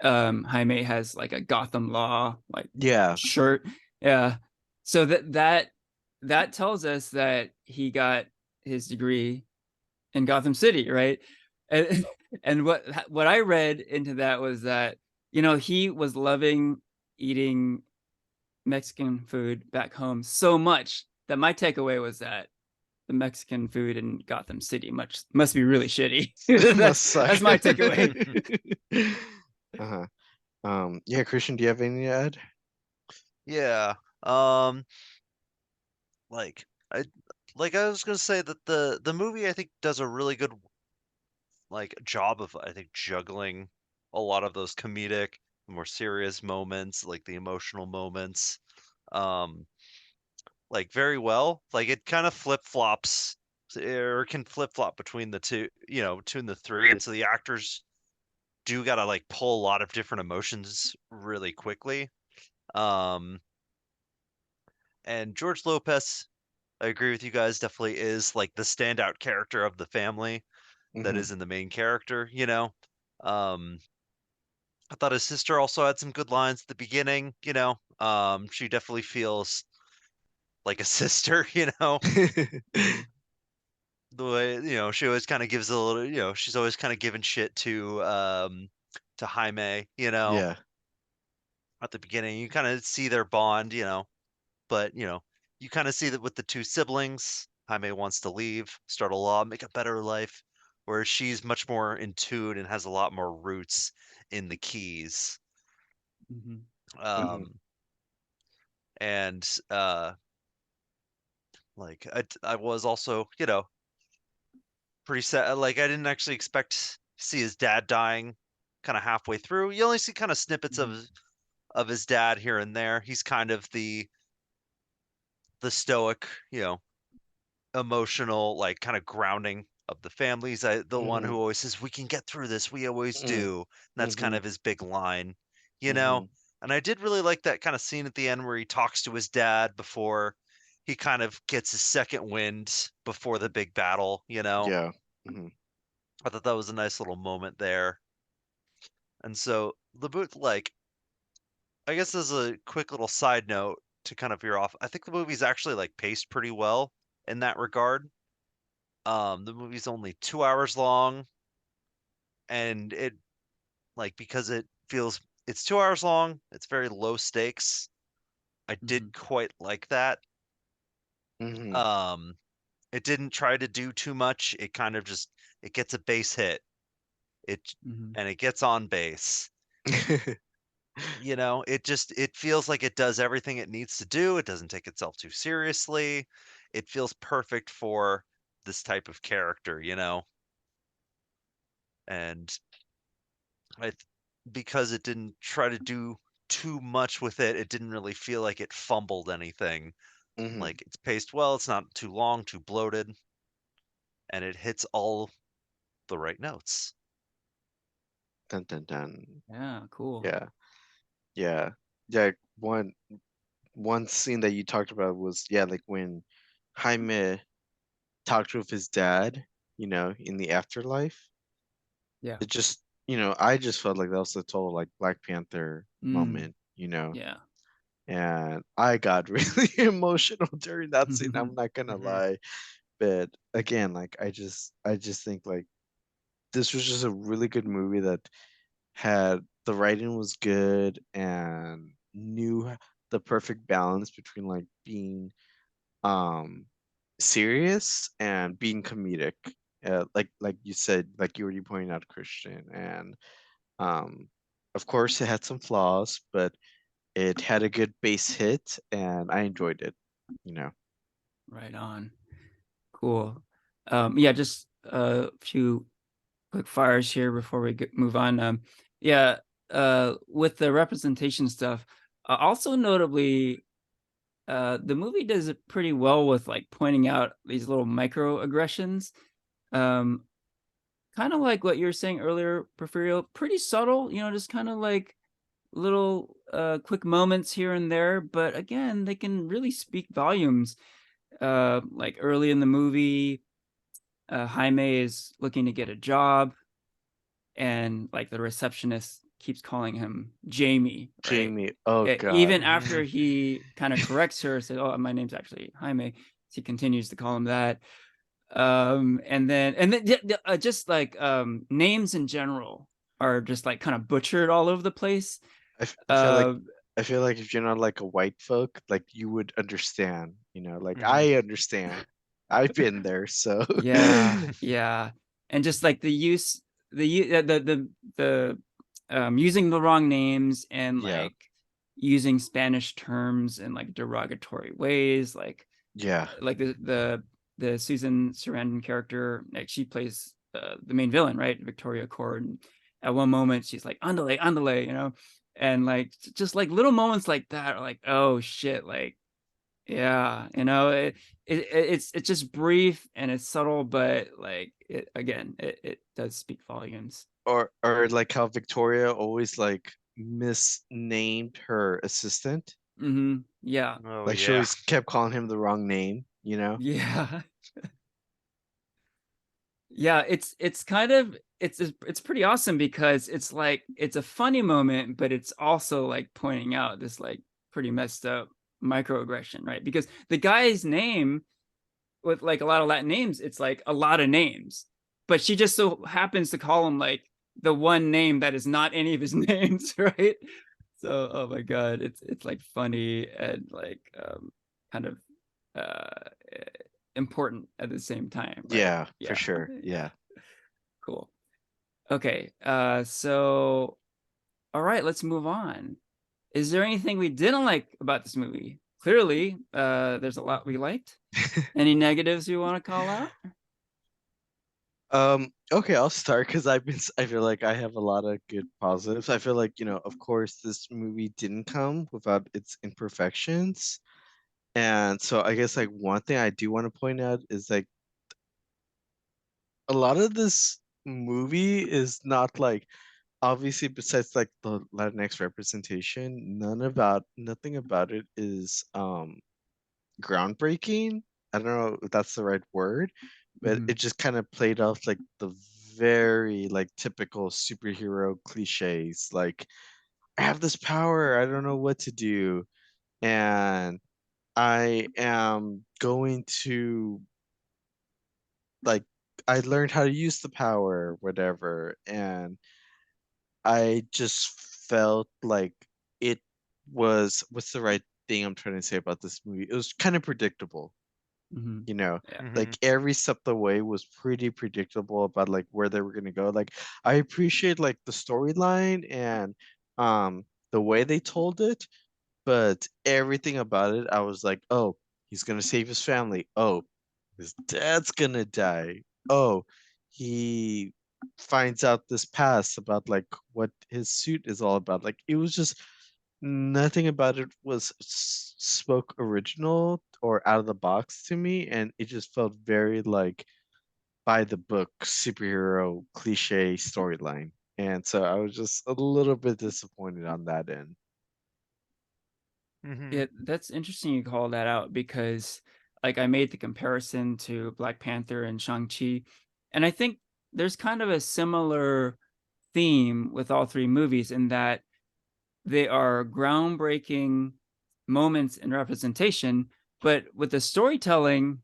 Jaime has like a Gotham Law like Yeah. shirt. Yeah. So that tells us that he got his degree in Gotham City, right? And and what I read into that was that, you know, he was loving eating Mexican food back home so much that my takeaway was that the Mexican food in Gotham City must be really shitty. It must that's suck. that's my takeaway. Uh-huh. Yeah, Christian, do you have anything to add? Yeah. Um, like I I was gonna say that the movie I think does a really good job of I think juggling a lot of those comedic, more serious moments, like the emotional moments, um, very well. Like it kind of flip flops or can flip flop between the two, between the three, and so the actors do gotta pull a lot of different emotions really quickly. Um, and George Lopez, I agree with you guys, definitely is the standout character of the family that Mm-hmm. isn't the main character. Um, I thought his sister also had some good lines at the beginning. She definitely feels like a sister. The way, she always kind of gives a little, she's always kind of giving shit to Jaime, Yeah. at the beginning. You kind of see their bond, but you kind of see that with the two siblings, Jaime wants to leave, start a law, make a better life, whereas she's much more in tune and has a lot more roots in the keys. Mhm. Mm-hmm. Um, and I was also, pretty sad. I didn't actually expect to see his dad dying kind of halfway through. You only see kind of snippets Mhm. of his dad here and there. He's kind of the stoic, emotional, kind of grounding of the family. He's the one Mm-hmm. who always says, "We can get through this. We always Mm-hmm. do." And that's kind Mm-hmm. of his big line, you Mm-hmm. know. And I did really like that kind of scene at the end where he talks to his dad before he kind of gets his second wind before the big battle. Yeah. Mm-hmm. I thought that was a nice little moment there. And so the boot, I guess as a quick little side note to kind of veer off, I think the movie's actually paced pretty well in that regard. The movie's only 2 hours long, and it because it's 2 hours long, it's very low stakes. I did Mhm. quite like that. Mm-hmm. Um, it didn't try to do too much. It kind of just it gets a base hit. It Mhm. and it gets on base. It feels like it does everything it needs to do. It doesn't take itself too seriously. It feels perfect for this type of character. And I th- because it didn't try to do too much with it, it didn't really feel like it fumbled anything. Mm-hmm. It's paced well, it's not too long, too bloated, and it hits all the right notes. Dun dun dun. Yeah, cool. Yeah. Yeah. Yeah. One scene that you talked about was, yeah, like when Jaime talked with his dad, in the afterlife. Yeah. It just, I just felt like that was a total like Black Panther Mm. moment. Yeah. And I got really emotional during that scene. I'm not gonna Hmm. lie. But again, like I just think like this was just a really good movie that had the writing was good and knew the perfect balance between like being um serious and being comedic. Like you said, like you already pointed out, Christian. And um of course it had some flaws, but it had a good base hit and I enjoyed it, you know. Right on. Cool. Yeah, just a few quick fires here before we move on. Yeah, with the representation stuff, also notably, the movie does it pretty well with like pointing out these little microaggressions. Um, kind of like what you were saying earlier, Porfirio, pretty subtle, just kind of like little quick moments here and there, but again, they can really speak volumes. like early in the movie, Jaime is looking to get a job, and like the receptionist keeps calling him Jamie, right? Jamie. Oh Even God. after he kind of corrects her, says, "Oh, my name's actually Jaime," he continues to call him that. And then just like names in general are just like kind of butchered all over the place. I feel like Uh, if you're not like a white folk, like you would understand, like Mhm. I understand. I've been there, so yeah, and just like the using the wrong names and yeah, like using Spanish terms in like derogatory ways, yeah, like the Susan Sarandon character, like she plays the main villain, right, Victoria Cord. And at one moment, she's like "andale, andale," and like just like little moments like that are like, oh shit, like yeah, it's just brief and it's subtle, but like it does speak volumes. or like how Victoria always like misnamed her assistant. Yeah, Oh Like she yeah. always kept calling him the wrong name, yeah. Yeah, it's kind of it's pretty awesome because it's like it's a funny moment, but it's also like pointing out this like pretty messed up microaggression, right? Because the guy's name with like a lot of Latin names, it's like a lot of names, but she just so happens to call him like the one name that is not any of his names, right? So, oh my God, it's like funny and like kind of uh important at the same time, right? Yeah, for Yeah, sure. yeah, Yeah. cool. Okay, so all right, let's move on. Is there anything we didn't like about this movie? Clearly, there's a lot we liked. Any negatives you want to call out? Okay, I'll start because I feel like I have a lot of good positives. I feel like, of course this movie didn't come without its imperfections. And so I guess like one thing I do want to point out is like a lot of this movie is not like obviously besides like the Latinx representation, nothing about it is groundbreaking. I don't know if that's the right word, but Mm-hmm. it just kind of played off like the very like typical superhero cliches. Like, I have this power, I don't know what to do, and I am going to like I learned how to use the power, whatever, and I just felt like it was what's the right thing I'm trying to say about this movie? It was kind of predictable. Mm-hmm. you know Yeah. Mhm. like every step of the way was pretty predictable about like where they were going to go. Like I appreciate like the storyline and the way they told it, but everything about it I was like, oh, he's going to save his family, oh, his dad's going to die, oh, he finds out this past about like what his suit is all about. Like it was just nothing about it was spoke original or out of the box to me, and it just felt very like by the book superhero cliche storyline. And so I was just a little bit disappointed on that end. Mhm. Yeah, that's interesting you call that out because like I made the comparison to Black Panther and Shang-Chi, and I think there's kind of a similar theme with all three movies in that they are groundbreaking moments in representation, but with the storytelling,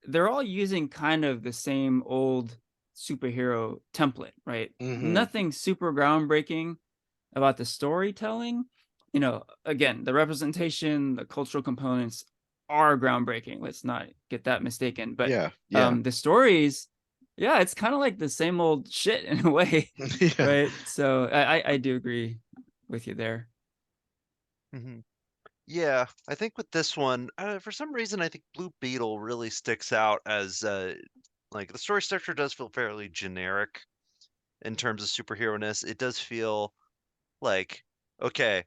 they're all using kind of the same old superhero template, right? Mm-hmm. Nothing super groundbreaking about the storytelling. Again, the representation, the cultural components are groundbreaking. Let's not get that mistaken. But Yeah, yeah. the stories, yeah, it's kind of like the same old shit in a way, Yeah. right? So I do agree with you there. Mhm. Yeah, I think with this one, for some reason, I think Blue Beetle really sticks out as like the story structure does feel fairly generic in terms of superhero-ness. It does feel like okay,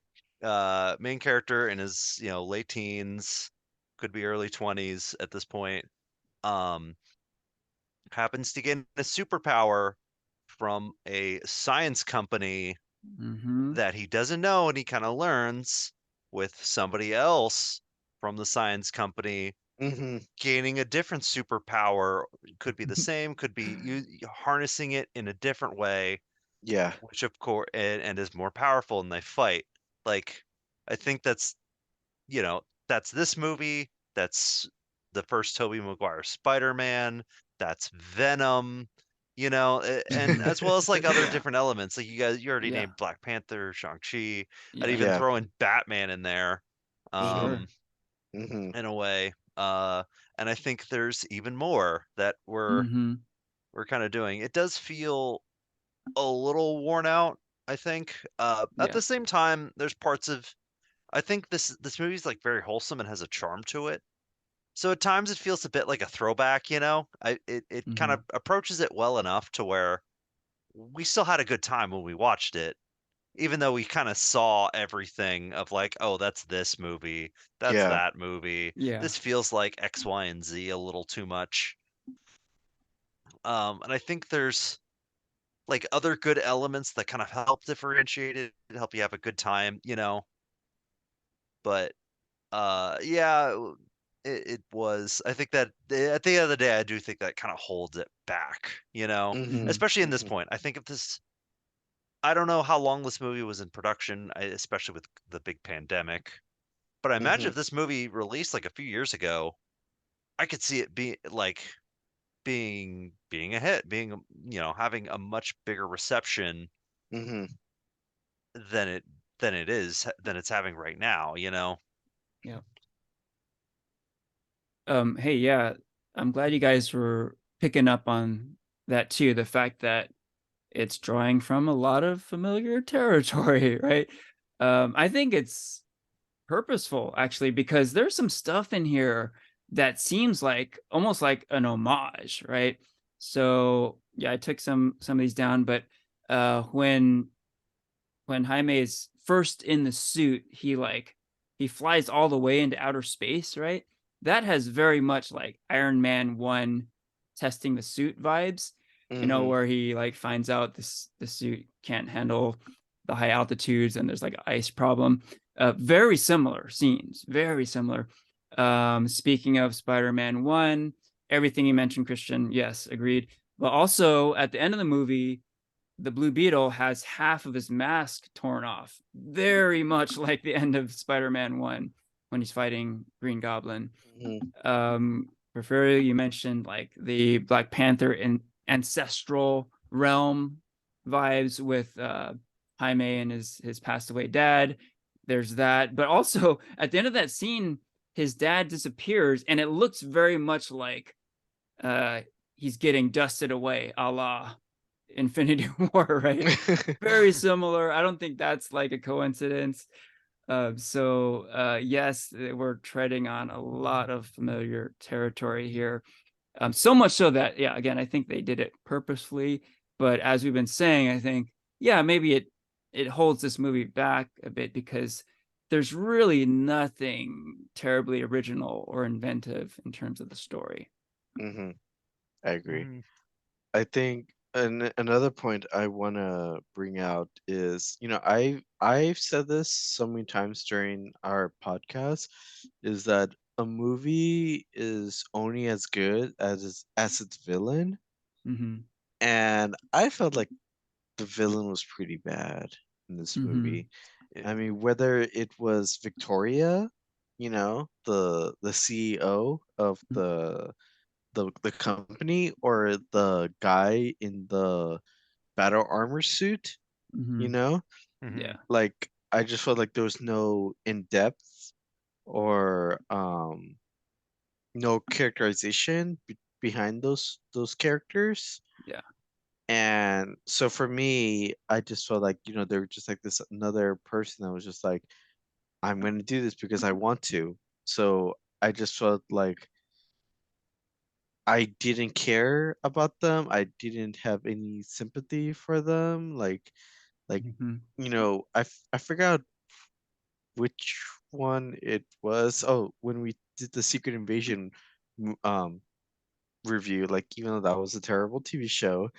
main character in his late teens, could be early 20s at this point, um, happens to get a superpower from a science company Mm-hmm. that he doesn't know, and he kind of learns with somebody else from the science company gaining a different superpower. Could be the same, could be you harnessing it in a different way, Yeah. which of course and is more powerful, and they fight. Like, I think that's this movie, that's the first Tobey Maguire Spider-Man, that's Venom, and as well as like other Yeah. different elements. Like you already Yeah. named Black Panther, Shang-Chi. I'd Yeah. even Yeah. throw in Batman in there, Sure. in a way. And I think there's even more that Mm-hmm. we're kind of doing. It does feel a little worn out, I think. At Yeah. the same time, there's parts of I think this movie's like very wholesome and has a charm to it. So at times it feels a bit like a throwback, it kind Mm-hmm. of approaches it well enough to where we still had a good time when we watched it, even though we kind of saw everything of like, oh, that's this movie, that's Yeah. that movie. Yeah. This feels like X, Y, and Z a little too much. And I think there's like other good elements that kind of help differentiate it, help you have a good time. But yeah, it was. I think that at the end of the day, I do think that kind of holds it back, Mm-hmm. especially in this point. I think if this, I don't know how long this movie was in production, especially with the big pandemic, but I imagine if this movie released like a few years ago, I could see it being a hit, having a much bigger reception than it than it's having right now. Yeah. Hey, yeah, I'm glad you guys were picking up on that too. The fact that it's drawing from a lot of familiar territory, right? I think it's purposeful actually because there's some stuff in here that seems like almost like an homage, right? So yeah, I took some of these down, but when Jaime is first in the suit, he flies all the way into outer space, right? That has very much like Iron Man 1 testing the suit vibes, where he like finds out the suit can't handle the high altitudes and there's like an ice problem. Very similar scenes, very similar. Speaking of Spider-Man 1, everything you mentioned, Christian, yes, agreed. But also at the end of the movie, the Blue Beetle has half of his mask torn off, very much like the end of Spider-Man 1 when he's fighting Green Goblin. Porfirio, you mentioned like the Black Panther and ancestral realm vibes with Jaime and his passed away dad. There's that, but also at the end of that scene, his dad disappears, and it looks very much like uh, he's getting dusted away, a la Infinity War, right? Very similar. I don't think that's like a coincidence. So yes, we're treading on a lot of familiar territory here. So much so that, yeah, again, I think they did it purposefully. But as we've been saying, I think, yeah, maybe it holds this movie back a bit because there's really nothing terribly original or inventive in terms of the story. I agree. Mhm. I think another point I want to bring out is, I've said this so many times during our podcast, is that a movie is only as good as its villain, Mm-hmm. and I felt like the villain was pretty bad in this Mm-hmm. movie. I mean, whether it was Victoria, the CEO of the company, or the guy in the battle armor suit, you Mm-hmm. know? Mhm. Yeah. Like, I just felt like there was no in depth, or no characterization behind those characters. Yeah. And so for me, I just felt like, they were just like this another person that was just like, I'm gonna do this because I want to. So I just felt like I didn't care about them. I didn't have any sympathy for them. Like, Mm-hmm. I forgot which one it was. Oh, when we did the Secret Invasion m- um review, like, even though that was a terrible TV show,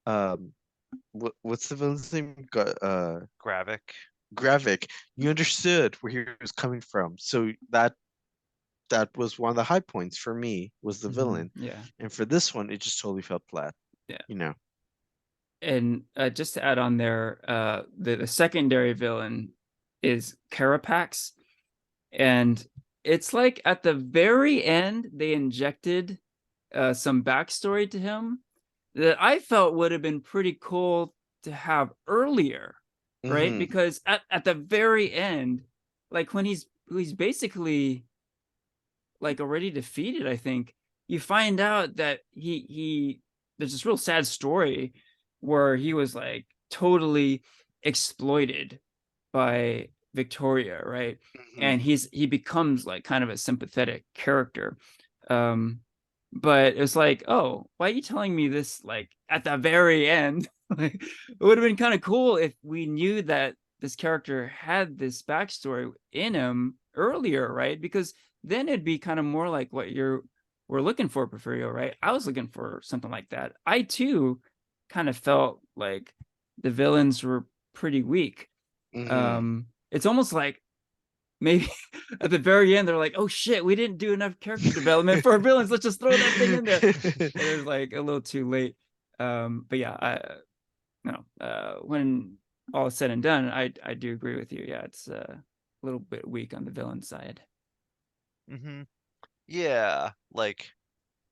um what's the villain's name? Gravik. Gravik. You understood where he was coming from. So that that was one of the high points for me, was the villain. Yeah. And for this one, it just totally felt flat. Yeah. You know. And just to add on there, the secondary villain is Carapax, and it's like at the very end they injected some backstory to him that I felt would have been pretty cool to have earlier, right? Mhm. Because at the very end, like when he's basically like already defeated, I think you find out that he there's this real sad story where he was like totally exploited by Victoria, right? Mhm. And he becomes like kind of a sympathetic character. Um, but it's like, oh, why are you telling me this like at the very end? Like, it would have been kind of cool if we knew that this character had this backstory in him earlier, right? Because then it'd be kind of more like what we're looking for, Porfirio, right? I was looking for something like that. I too kind of felt like the villains were pretty weak. Mhm. It's almost like maybe at the very end they're like, oh shit, we didn't do enough character development for our villains, let's just throw that thing in there. And it was like a little too late. But yeah, when all is said and done, I do agree with you. Yeah, it's a little bit weak on the villain side. Yeah, like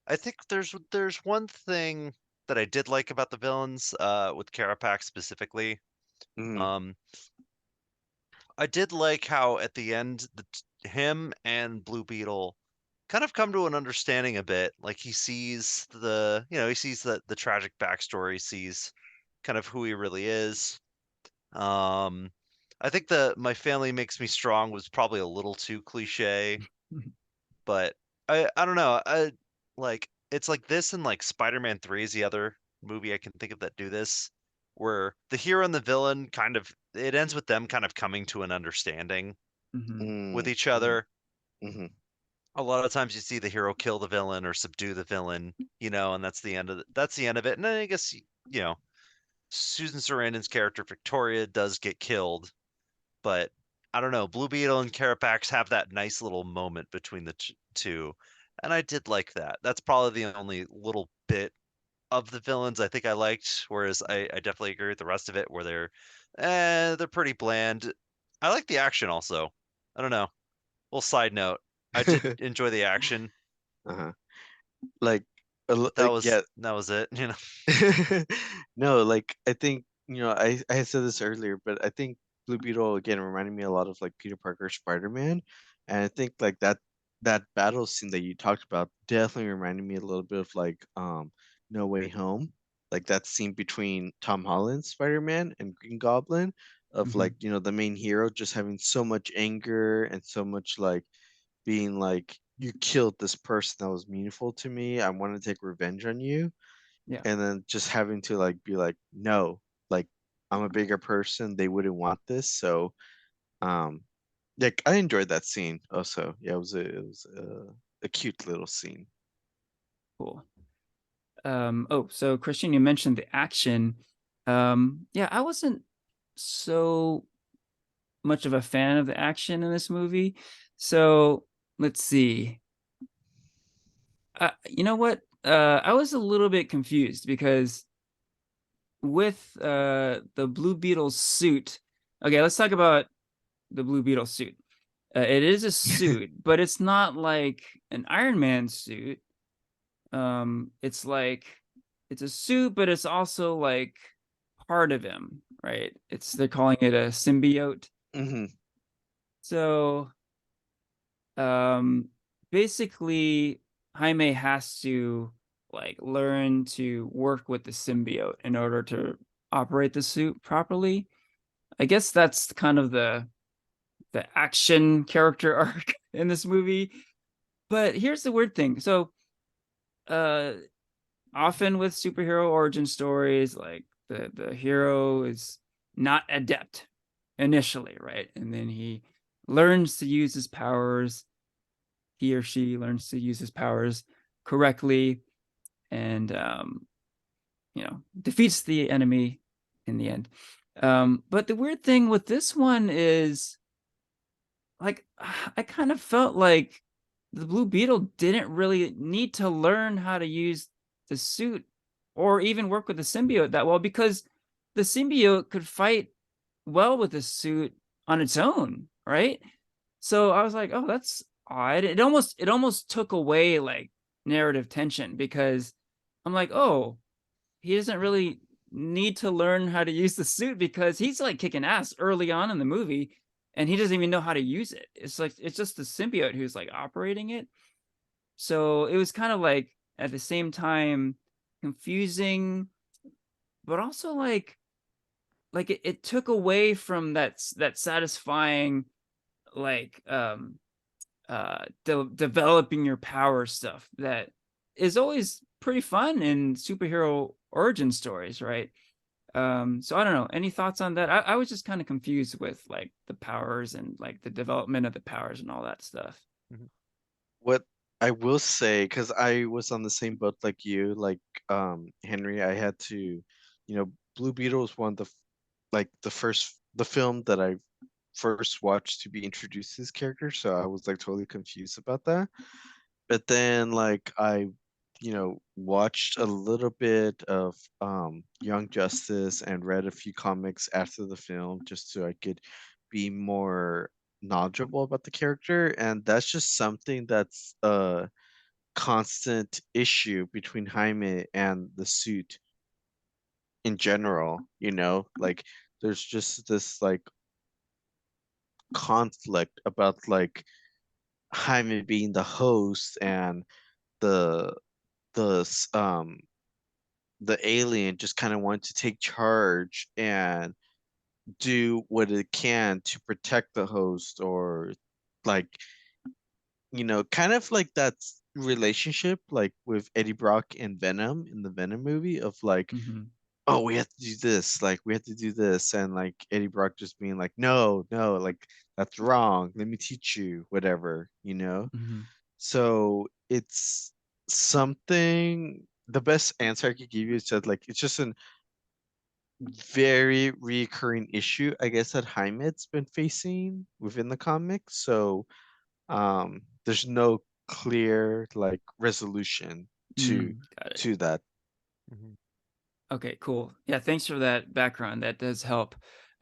I think there's one thing that I did like about the villains, with Carapax specifically. Mhm. Um, I did like how at the end him and Blue Beetle kind of come to an understanding a bit. Like he sees he sees the tragic backstory, sees kind of who he really is. Um, I think the "my family makes me strong" was probably a little too cliche, but I don't know. It's like this and like Spider-Man 3 is the other movie I can think of that do this, where the hero and the villain kind of it ends with them kind of coming to an understanding with Mm. each other. Mhm. A lot of times you see the hero kill the villain or subdue the villain, and that's the end of that's the end of it. And then I guess Susan Sarandon's character Victoria does get killed, but I don't know. Blue Beetle and Carapax have that nice little moment between the two, and I did like that. That's probably the only little bit of the villains I think I liked. Whereas I definitely agree with the rest of it, where they're pretty bland. I like the action also. I don't know. Little side note, I did enjoy the action, Uh-huh. Like, but yeah. that was it. No, like I think I had said this earlier, but I think Blue Beetle again reminded me a lot of like Peter Parker Spider-Man, and I think like that battle scene that you talked about definitely reminded me a little bit of like No Way Home, like that scene between Tom Holland's Spider-Man and Green Goblin, of like the main hero just having so much anger and so much like being like, you killed this person that was meaningful to me, I want to take revenge on you. Yeah, And then just having to like be like, no, like I'm a bigger person, they wouldn't want this. So um like I enjoyed that scene also. Yeah, it was a cute little scene. cool. Oh, so Christian, you mentioned the action. Yeah, I wasn't so much of a fan of the action in this movie. So let's see. You know what? I was a little bit confused because with the Blue Beetle suit. Okay, let's talk about the Blue Beetle suit. It is a suit, but it's not like an Iron Man suit. It's like it's a suit, but it's also like part of him, right? They're calling it a symbiote. Hmm. So um basically Jaime has to like learn to work with the symbiote in order to operate the suit properly. I guess that's kind of the action character arc in this movie. But here's the weird thing. So uh often with superhero origin stories, like the hero is not adept initially, right? And then he learns to use his powers. He or she learns to use his powers correctly, and defeats the enemy in the end. But the weird thing with this one is, like, I kind of felt like the Blue Beetle didn't really need to learn how to use the suit or even work with the symbiote that well, because the symbiote could fight well with the suit on its own, right? So I was like, oh, that's odd. It almost took away like narrative tension, because I'm like, oh, he doesn't really need to learn how to use the suit because he's like kicking ass early on in the movie and he doesn't even know how to use it. It's like it's just the symbiote who's like operating it. So it was kind of like at the same time confusing, but also like it took away from that satisfying like developing your power stuff that is always pretty fun in superhero origin stories, right? So I don't know, any thoughts on that? I was just kind of confused with like the powers and like the development of the powers and all that stuff. What I will say, because I was on the same boat like you, like Henry, I had to, Blue Beetle was one of the film that I first watched to be introduced to this character, so I was like totally confused about that. But then like I, watched a little bit of Young Justice and read a few comics after the film just so I could be more knowledgeable about the character, and that's just something that's a constant issue between Jaime and the suit in general, like there's just this like conflict about like Jaime being the host and the the the alien just kind of wanted to take charge and do what it can to protect the host, or like kind of like that relationship like with Eddie Brock and Venom in the Venom movie of like, Mm-hmm. oh, we have to do this, like we have to do this, and like Eddie Brock just being like, no, no, like that's wrong, let me teach you whatever. Mm-hmm. So it's something, the best answer I could give you is that like it's just an very recurring issue, I guess, that Heimet's been facing within the comics. So there's no clear like resolution to Got it. to that. Mhm. Okay, cool. Yeah, thanks for that background. That does help.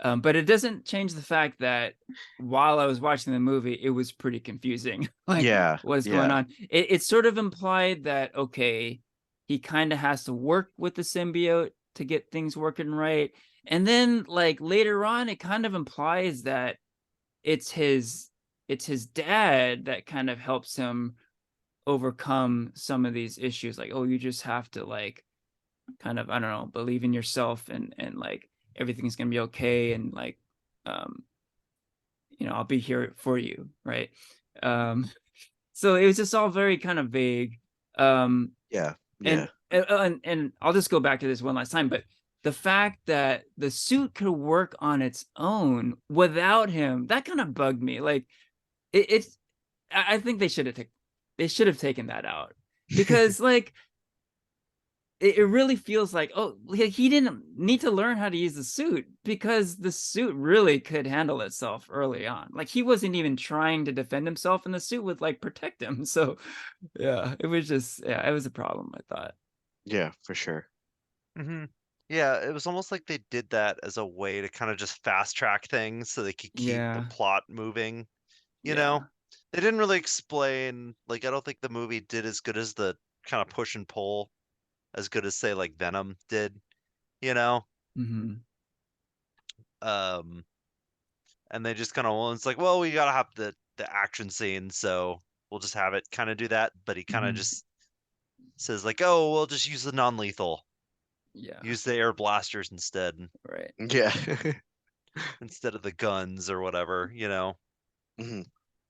But it doesn't change the fact that while I was watching the movie, it was pretty confusing. Like, Yeah, what's going yeah. on? It sort of implied that, okay, he kind of has to work with the symbiote to get things working right. And then, like, later on, it kind of implies that it's his it's his dad that kind of helps him overcome some of these issues. Like, oh, you just have to like kind of, I don't know, believe in yourself and like everything's gonna be okay, and like um I'll be here for you, right? um so it was just all very kind of vague. um Yeah, and yeah. and I'll just go back to this one last time, but the fact that the suit could work on its own without him, that kind of bugged me. Like it's I think they should have taken that out, because like it really feels like, oh, he didn't need to learn how to use the suit because the suit really could handle itself early on. Like he wasn't even trying to defend himself, and the suit would like protect him. So yeah, it was a problem, I thought. Yeah, for sure. Mm-hmm. Yeah, it was almost like they did that as a way to kind of just fast track things so they could keep the Yeah, plot moving. You know, yeah. they didn't really explain, like, I don't think the movie did as good as the kind of push and pull, as good as, say, like Venom did, you know? Hmm. Um, and they just kind of, well, it's like, well, we gotta have the action scene, so we'll just have it kind of do that. But he kind of Hmm. just says like, oh, we'll just use the non-lethal, Yeah, use the air blasters instead, right. Yeah. instead of the guns or whatever, you know? Mhm.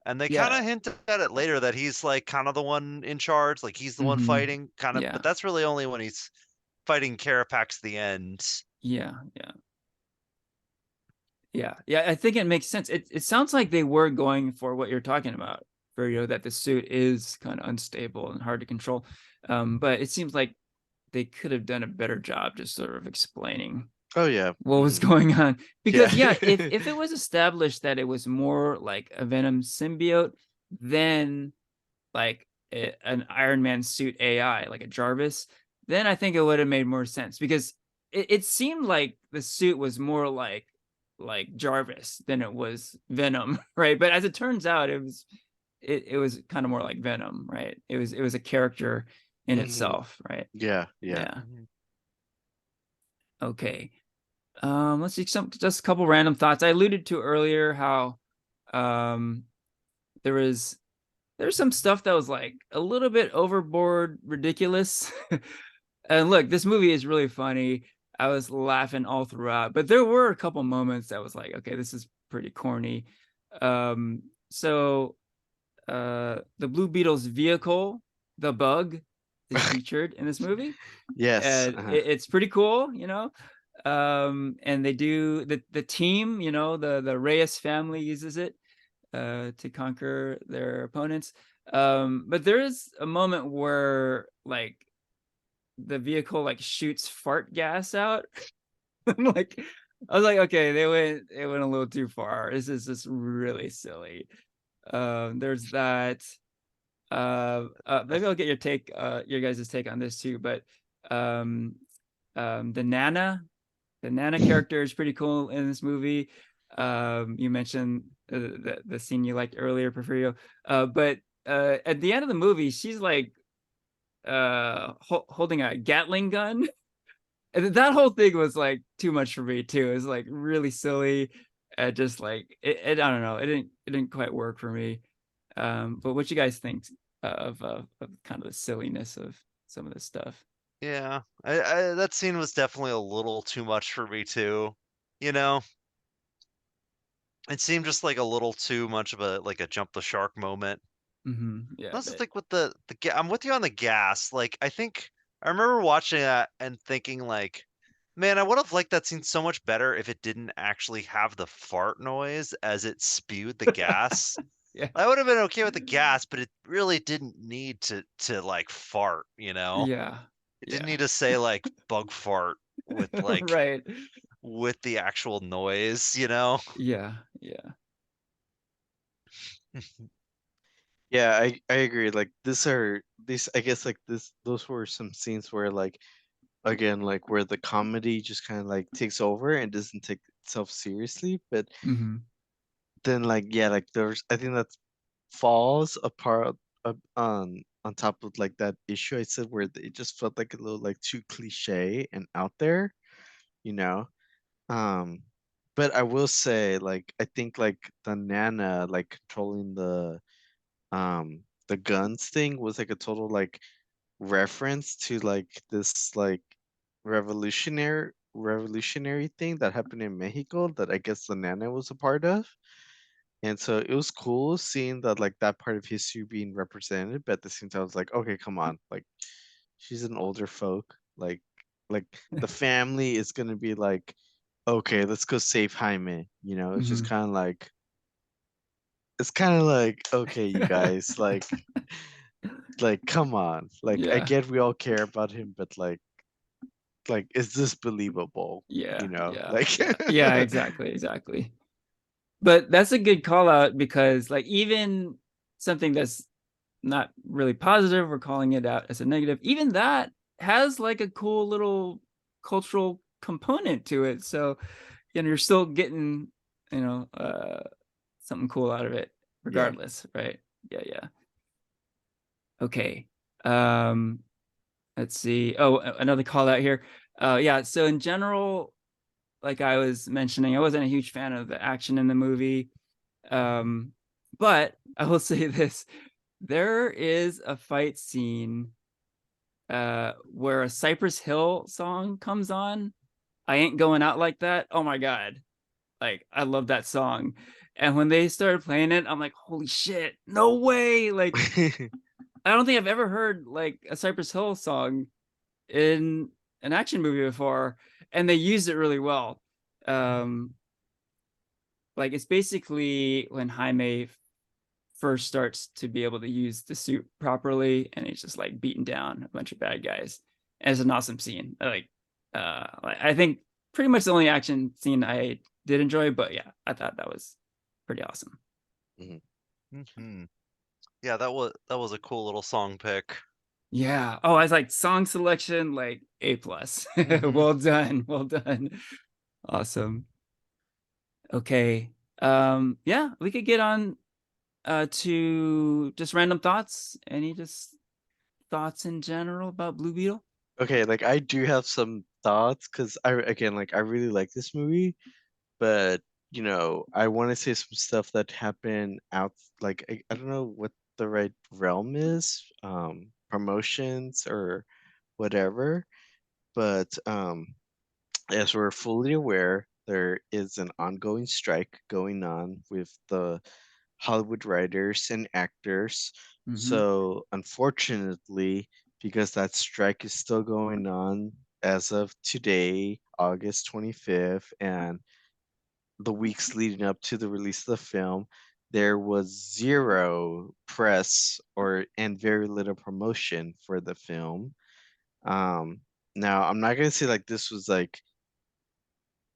And they kind Yeah. of hint at it later that he's like kind of the one in charge, like he's the one Hmm. fighting, kind of, but Yeah, that's really only when he's fighting Carapax at the end. yeah, yeah. Yeah, I think it makes sense. It sounds like they were going for what you're talking about, Furio, that the suit is kind of unstable and hard to control. But it seems like they could have done a better job just sort of explaining Oh yeah. what was Hmm. going on. Yeah. Because yeah, if it was established that it was more like a Venom symbiote, then like an Iron Man suit AI, like a Jarvis, then I think it would have made more sense, because it seemed like the suit was more like Jarvis than it was Venom, right? But as it turns out, it was kind of more like Venom, right? It was a character in itself, right? Yeah, yeah. Yeah. Okay. Let's see, just a couple random thoughts. I alluded to earlier how um there's some stuff that was like a little bit overboard, ridiculous. And look, this movie is really funny. I was laughing all throughout, but there were a couple moments that was like, okay, this is pretty corny. So the Blue Beetle's vehicle, the Bug, is featured in this movie. Yes. It's pretty cool, you know. And they do the team, you know, the Reyes family uses it to conquer their opponents. But there is a moment where like the vehicle like shoots fart gas out. I'm like, I was like, okay, it went a little too far. This is just really silly. There's that. Maybe I'll get your guys' take on this too. But um, the Nana character is pretty cool in this movie. You mentioned the scene you liked earlier, Porfirio. But at the end of the movie, she's like holding a Gatling gun. And that whole thing was like too much for me too. It was like really silly. Just like I don't know. It didn't quite work for me. But what you guys think of kind of the silliness of some of this stuff? Yeah, that scene was definitely a little too much for me too. You know, it seemed just like a little too much of a jump the shark moment. Yeah, That's the but thing with I'm with you on the gas. Like, I think I remember watching that and thinking like, man, I would have liked that scene so much better if it didn't actually have the fart noise as it spewed the gas. yeah, I would have been okay with the gas, but it really didn't need to like fart, you know? yeah, It didn't yeah, need to say like bug fart with like right, with the actual noise, you know? yeah, yeah, Yeah, I agree. Like these I guess like those were some scenes where like again like where the comedy just kind of like takes over and doesn't take itself seriously, but hmm then like yeah, like there's I think that falls apart on top of like that issue I said where it just felt like a little like too cliche and out there, you know. Um but I will say like I think like the Nana like controlling the guns thing was like a total like reference to like this like revolutionary thing that happened in Mexico that I guess the Nana was a part of. And so it was cool seeing that like that part of history being represented, but at the same time I was like, okay, come on, like she's an older folk. Like the family is gonna be like, okay, let's go save Jaime. You know, it's just hmm kind of like it's kind of like okay, you guys, like come on, like I yeah, get we all care about him, but like is this believable? You yeah, know, yeah, like yeah, yeah, exactly. But that's a good call out, because like even something that's not really positive, we're calling it out as a negative, even that has like a cool little cultural component to it. So, you know, you're still getting, you know, something cool out of it yeah. regardless, right? Yeah. Okay. Um, let's see. Oh, another call out here. Yeah, so in general, like I was mentioning, I wasn't a huge fan of the action in the movie. But I will say this: there is a fight scene where a Cypress Hill song comes on. I ain't going out like that. Oh my god. Like I love that song. And when they started playing it, I'm like, holy shit, no way. Like I don't think I've ever heard like a Cypress Hill song in an action movie before, and they used it really well. Um, like it's basically when Jaime first starts to be able to use the suit properly, and he's just like beating down a bunch of bad guys. And it's an awesome scene. I think pretty much the only action scene I did enjoy, but yeah, I thought that was pretty awesome. Mhm. Hmm. Yeah, that was a cool little song pick. Yeah. Oh, I was like song selection, like A+. Mhm. Well done. Well done. Awesome. Okay. Yeah, we could get on to just random thoughts. Any just thoughts in general about Blue Beetle? Okay, like I do have some thoughts because I really like this movie, but I want to say some stuff that happened out, like I don't know what the right realm is, promotions or whatever, but as we're fully aware, there is an ongoing strike going on with the Hollywood writers and actors. Mm-hmm. So, unfortunately, because that strike is still going on as of today, August 25th, and the weeks leading up to the release of the film, there was zero press or and very little promotion for the film. Um, Now, I'm not gonna say like this was like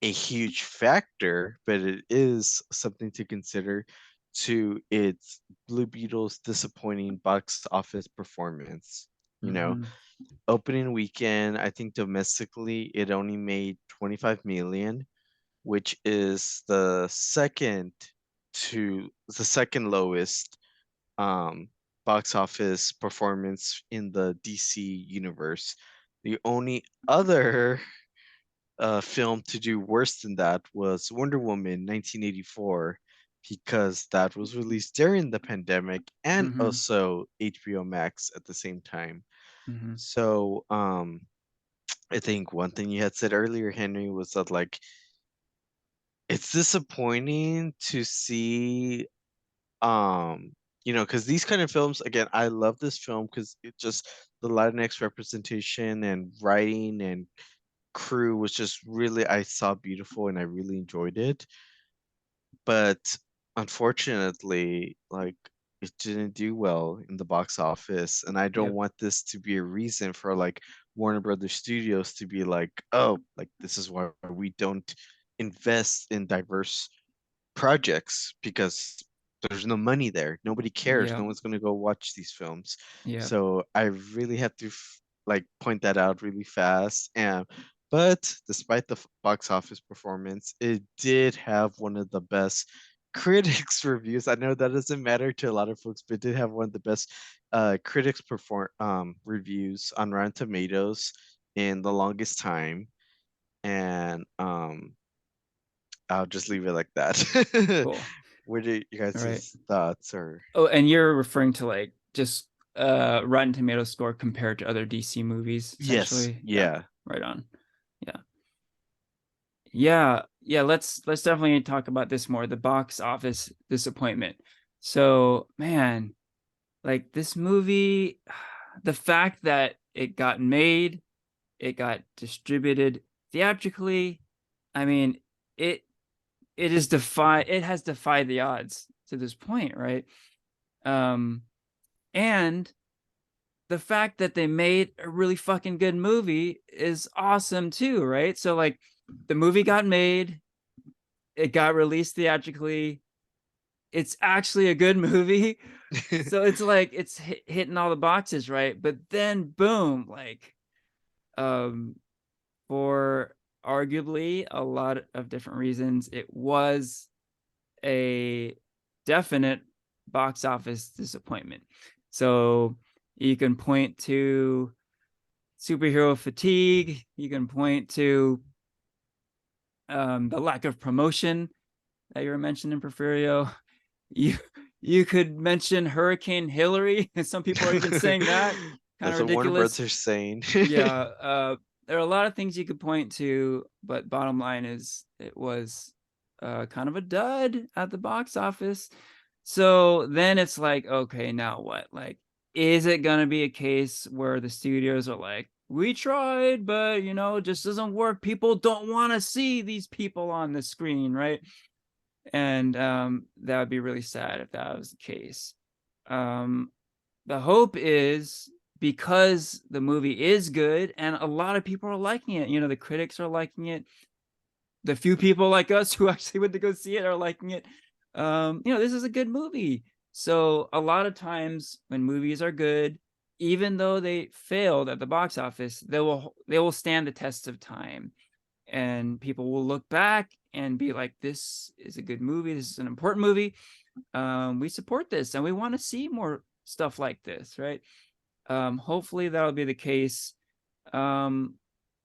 a huge factor, but it is something to consider to its Blue Beetle's disappointing box office performance. You know, Mm-hmm. opening weekend, I think domestically it only made 25 million, which is the second lowest um box office performance in the DC universe. The only other film to do worse than that was Wonder Woman 1984 because that was released during the pandemic and Mm-hmm. also HBO Max at the same time. Mm-hmm. So, I think one thing you had said earlier, Henry, was that like it's disappointing to see because these kind of films, again, I love this film because it just the Latinx representation and writing and crew was just really I saw beautiful and I really enjoyed it. But unfortunately, like it didn't do well in the box office. And I don't Yep. want this to be a reason for like Warner Brothers Studios to be like, oh, like this is why we don't invest in diverse projects because there's no money there. Nobody cares. No Yep. one's going to go watch these films. Yep. So I really have to like point that out really fast. And but despite the box office performance, it did have one of the best critics reviews. I know that doesn't matter to a lot of folks, but it did have one of the best critics perform reviews on Rotten Tomatoes in the longest time. And I'll just leave it like that. Cool. What are you All right. guys' thoughts or Oh, and you're referring to like just Rotten Tomato score compared to other DC movies, yes, essentially. Yeah. yeah. Right on. Yeah. Yeah, let's definitely talk about this more, the box office disappointment. So, man, like this movie, the fact that it got made, it got distributed theatrically, I mean, it it has defied the odds to this point, right? Um, and the fact that they made a really fucking good movie is awesome too, right? So like the movie got made, it got released theatrically. It's actually a good movie. So it's like it's hitting all the boxes, right? But then boom, like um for arguably a lot of different reasons, it was a definite box office disappointment. So you can point to superhero fatigue, you can point to the lack of promotion that you were mentioning, Porfirio. You you could mention Hurricane Hillary, and some people are even saying that. Kind of That's what Warner ridiculous. Brothers are saying. Yeah, there are a lot of things you could point to, but bottom line is it was kind of a dud at the box office. So then it's like, okay, now what? Like, is it gonna be a case where the studios are like, we tried, but it just doesn't work. People don't want to see these people on the screen, right? And that would be really sad if that was the case. Um, the hope is because the movie is good and a lot of people are liking it. The critics are liking it. The few people like us who actually went to go see it are liking it. This is a good movie. So a lot of times when movies are good, even though they failed at the box office, they will stand the test of time, and people will look back and be like, "This is a good movie. This is an important movie. We support this, and we want to see more stuff like this." Right? Hopefully that'll be the case. Um,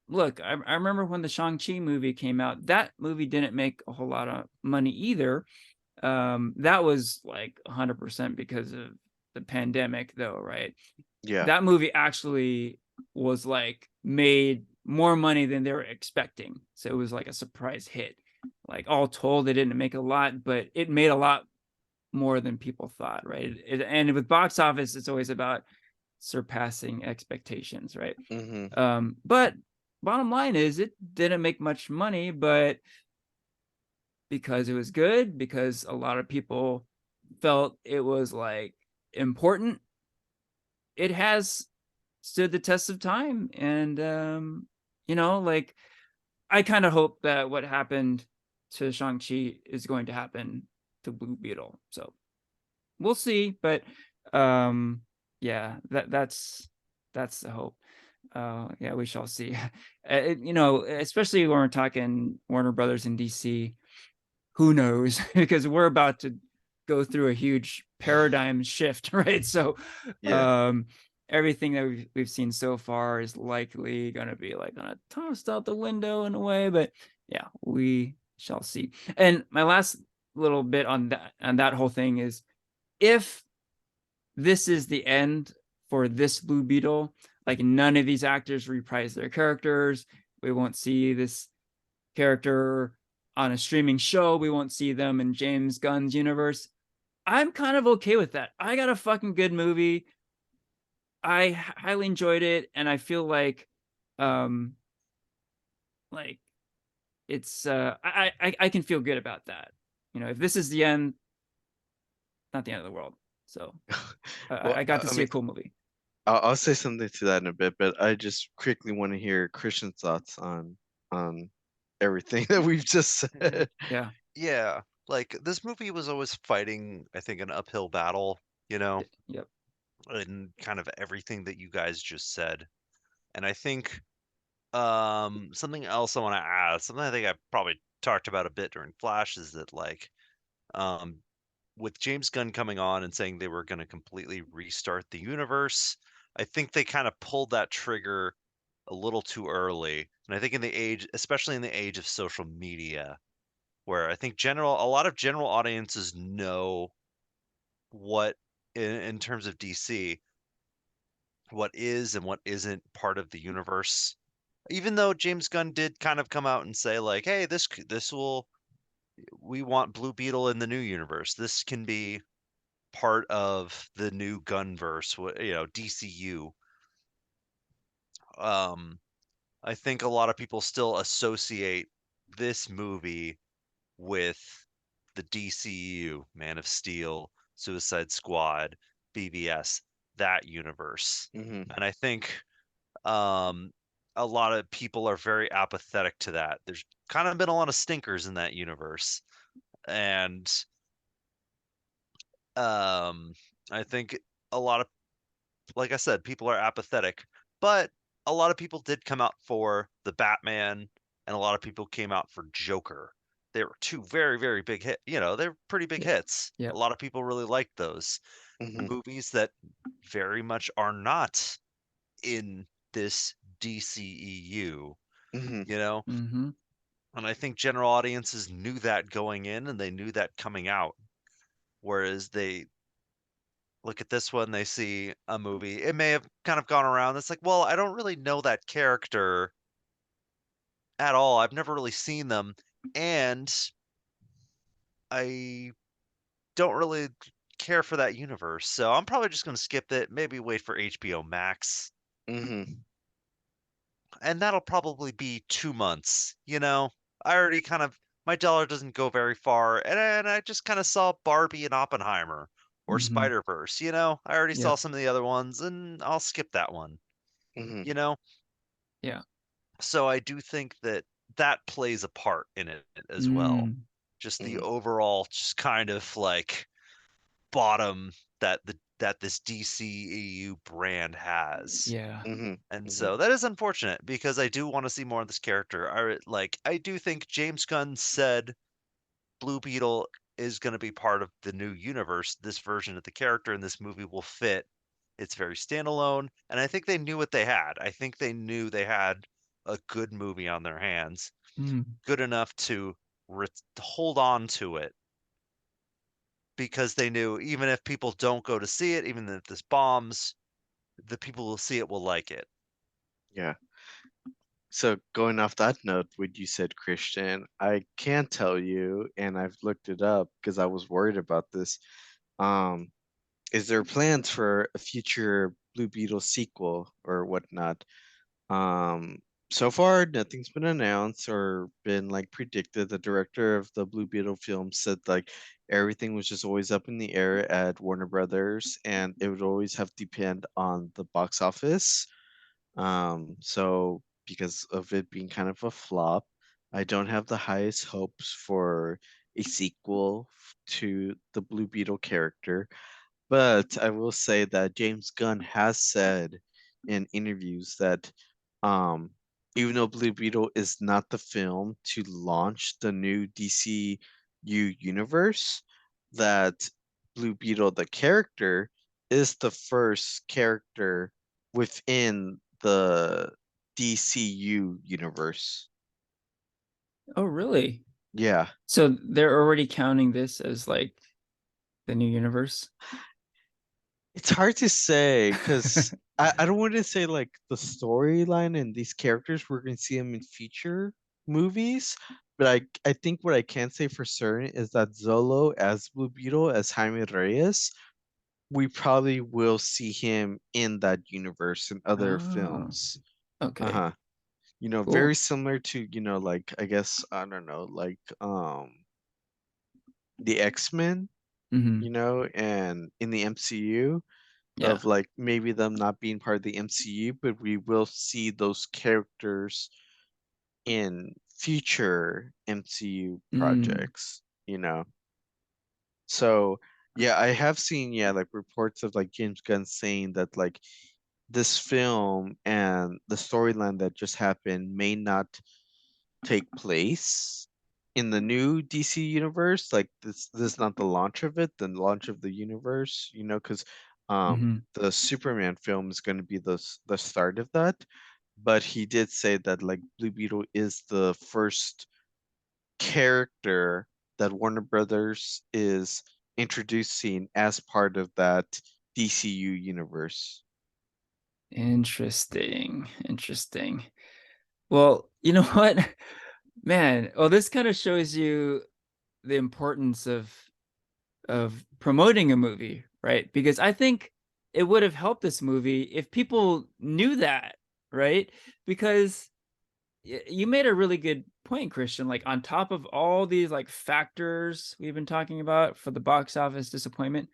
Look, I remember when the Shang-Chi movie came out. That movie didn't make a whole lot of money either. That was like 100% because of the pandemic, though, right? Yeah. That movie actually was like made more money than they were expecting. So it was like a surprise hit. Like all told, they didn't make a lot, but it made a lot more than people thought, right? And with box office, it's always about surpassing expectations, right? But bottom line is it didn't make much money, but because it was good, because a lot of people felt it was like important, it has stood the test of time. And like I kind of hope that what happened to Shang-Chi is going to happen to Blue Beetle. So we'll see, but yeah, that's the hope. Yeah, we shall see. Especially when we're talking Warner Brothers and DC, who knows? Because we're about to go through a huge paradigm shift, right? So Yeah. everything that we've seen so far is likely going to be like gonna tossed out the window in a way, but yeah, we shall see. And my last little bit on that whole thing is, if this is the end for this Blue Beetle, like none of these actors reprise their characters, we won't see this character on a streaming show, we won't see them in James Gunn's universe, I'm kind of okay with that. I got a fucking good movie. I highly enjoyed it, and I feel um like it's I can feel good about that. If this is the end, not the end of the world. So Well, I got to I see a mean, cool movie. I'll say something to that in a bit, but I just quickly want to hear Christian's thoughts on everything that we've just said. Yeah. Yeah, like this movie was always fighting, I think, an uphill battle, you know, Yep. in kind of everything that you guys just said. And I think something else I want to add, something I think I probably talked about a bit during Flash, is that like um with James Gunn coming on and saying they were going to completely restart the universe, I think they kind of pulled that trigger a little too early. And I think in the age, especially in the age of social media, where I think a lot of general audiences know what in terms of DC, what is and what isn't part of the universe. Even though James Gunn did kind of come out and say like, "Hey, this will we want Blue Beetle in the new universe. This can be part of the new Gunverse, DCU." Um, I think a lot of people still associate this movie with the DCU, Man of Steel, Suicide Squad, BVS, that universe. Hmm. And I think um, a lot of people are very apathetic to that. There's kind of been a lot of stinkers in that universe. And um, I think a lot of, like I said, people are apathetic, but a lot of people did come out for the Batman, and a lot of people came out for Joker. They were two very, very big they're pretty big Yep. hits. A Yep. lot of people really liked those Hmm. movies that very much are not in this DCEU, Hmm. you know? Mm-hmm. And I think general audiences knew that going in and they knew that coming out. Whereas they look at this one, they see a movie. It may have kind of gone around. It's like, well, I don't really know that character at all. I've never really seen them. And I don't really care for that universe. So I'm probably just going to skip it, maybe wait for HBO Max. Hmm. And that'll probably be 2 months. I already kind of, my dollar doesn't go very far. And I just kind of saw Barbie and Oppenheimer or Mm-hmm. Spider-Verse. I already saw Yep. some of the other ones and I'll skip that one, you Hmm. know? Yeah. So I do think that that plays a part in it as well. Mm. Just the Hmm. overall, just kind of like bottom that this DCEU brand has. Yeah. And so that is unfortunate because I do want to see more of this character. I do think James Gunn said Blue Beetle is going to be part of the new universe. This version of the character in this movie will fit. It's very standalone, and I think they knew what they had. I think they knew they had a good movie on their hands, good enough to hold on to it because they knew even if people don't go to see it, even if this bombs, the people who will see it will like it. Yeah. So going off that note, what you said, Christian, I can tell you, and I've looked it up because I was worried about this. Um, is there plans for a future Blue Beetle sequel or whatnot? Um, so far, nothing's been announced or been like predicted. The director of the Blue Beetle film said like everything was just always up in the air at Warner Brothers, and it would always have to depend on the box office. So because of it being kind of a flop, I don't have the highest hopes for a sequel to the Blue Beetle character. But I will say that James Gunn has said in interviews that um, even though Blue Beetle is not the film to launch the new DCU universe, that Blue Beetle, the character, is the first character within the DCU universe. Oh, really? Yeah. So they're already counting this as like the new universe? It's hard to say because I don't want to say like the storyline and these characters we're going to see them in future movies, but I think what I can say for certain is that Zolo as Blue Beetle as Jaime Reyes, we probably will see him in that universe in other Oh, films. okay. Uh-huh. You know, very Cool. similar to, like I guess I don't know, like the X-Men, and in the MCU Yeah. of like maybe them not being part of the MCU, but we will see those characters in future MCU projects. So yeah, I have seen like reports of like James Gunn saying that like this film and the storyline that just happened may not take place in the new DC universe. Like this is not the launch of it, the launch of the universe, because the Superman film is going to be the start of that. But he did say that like Blue Beetle is the first character that Warner Brothers is introducing as part of that DCU universe. Interesting. Interesting. Well, you know what? Man, well, this kind of shows you the importance of promoting a movie, right? Because I think it would have helped this movie if people knew that, right? Because you made a really good point, Christian. Like on top of all these like factors we've been talking about for the box office disappointment,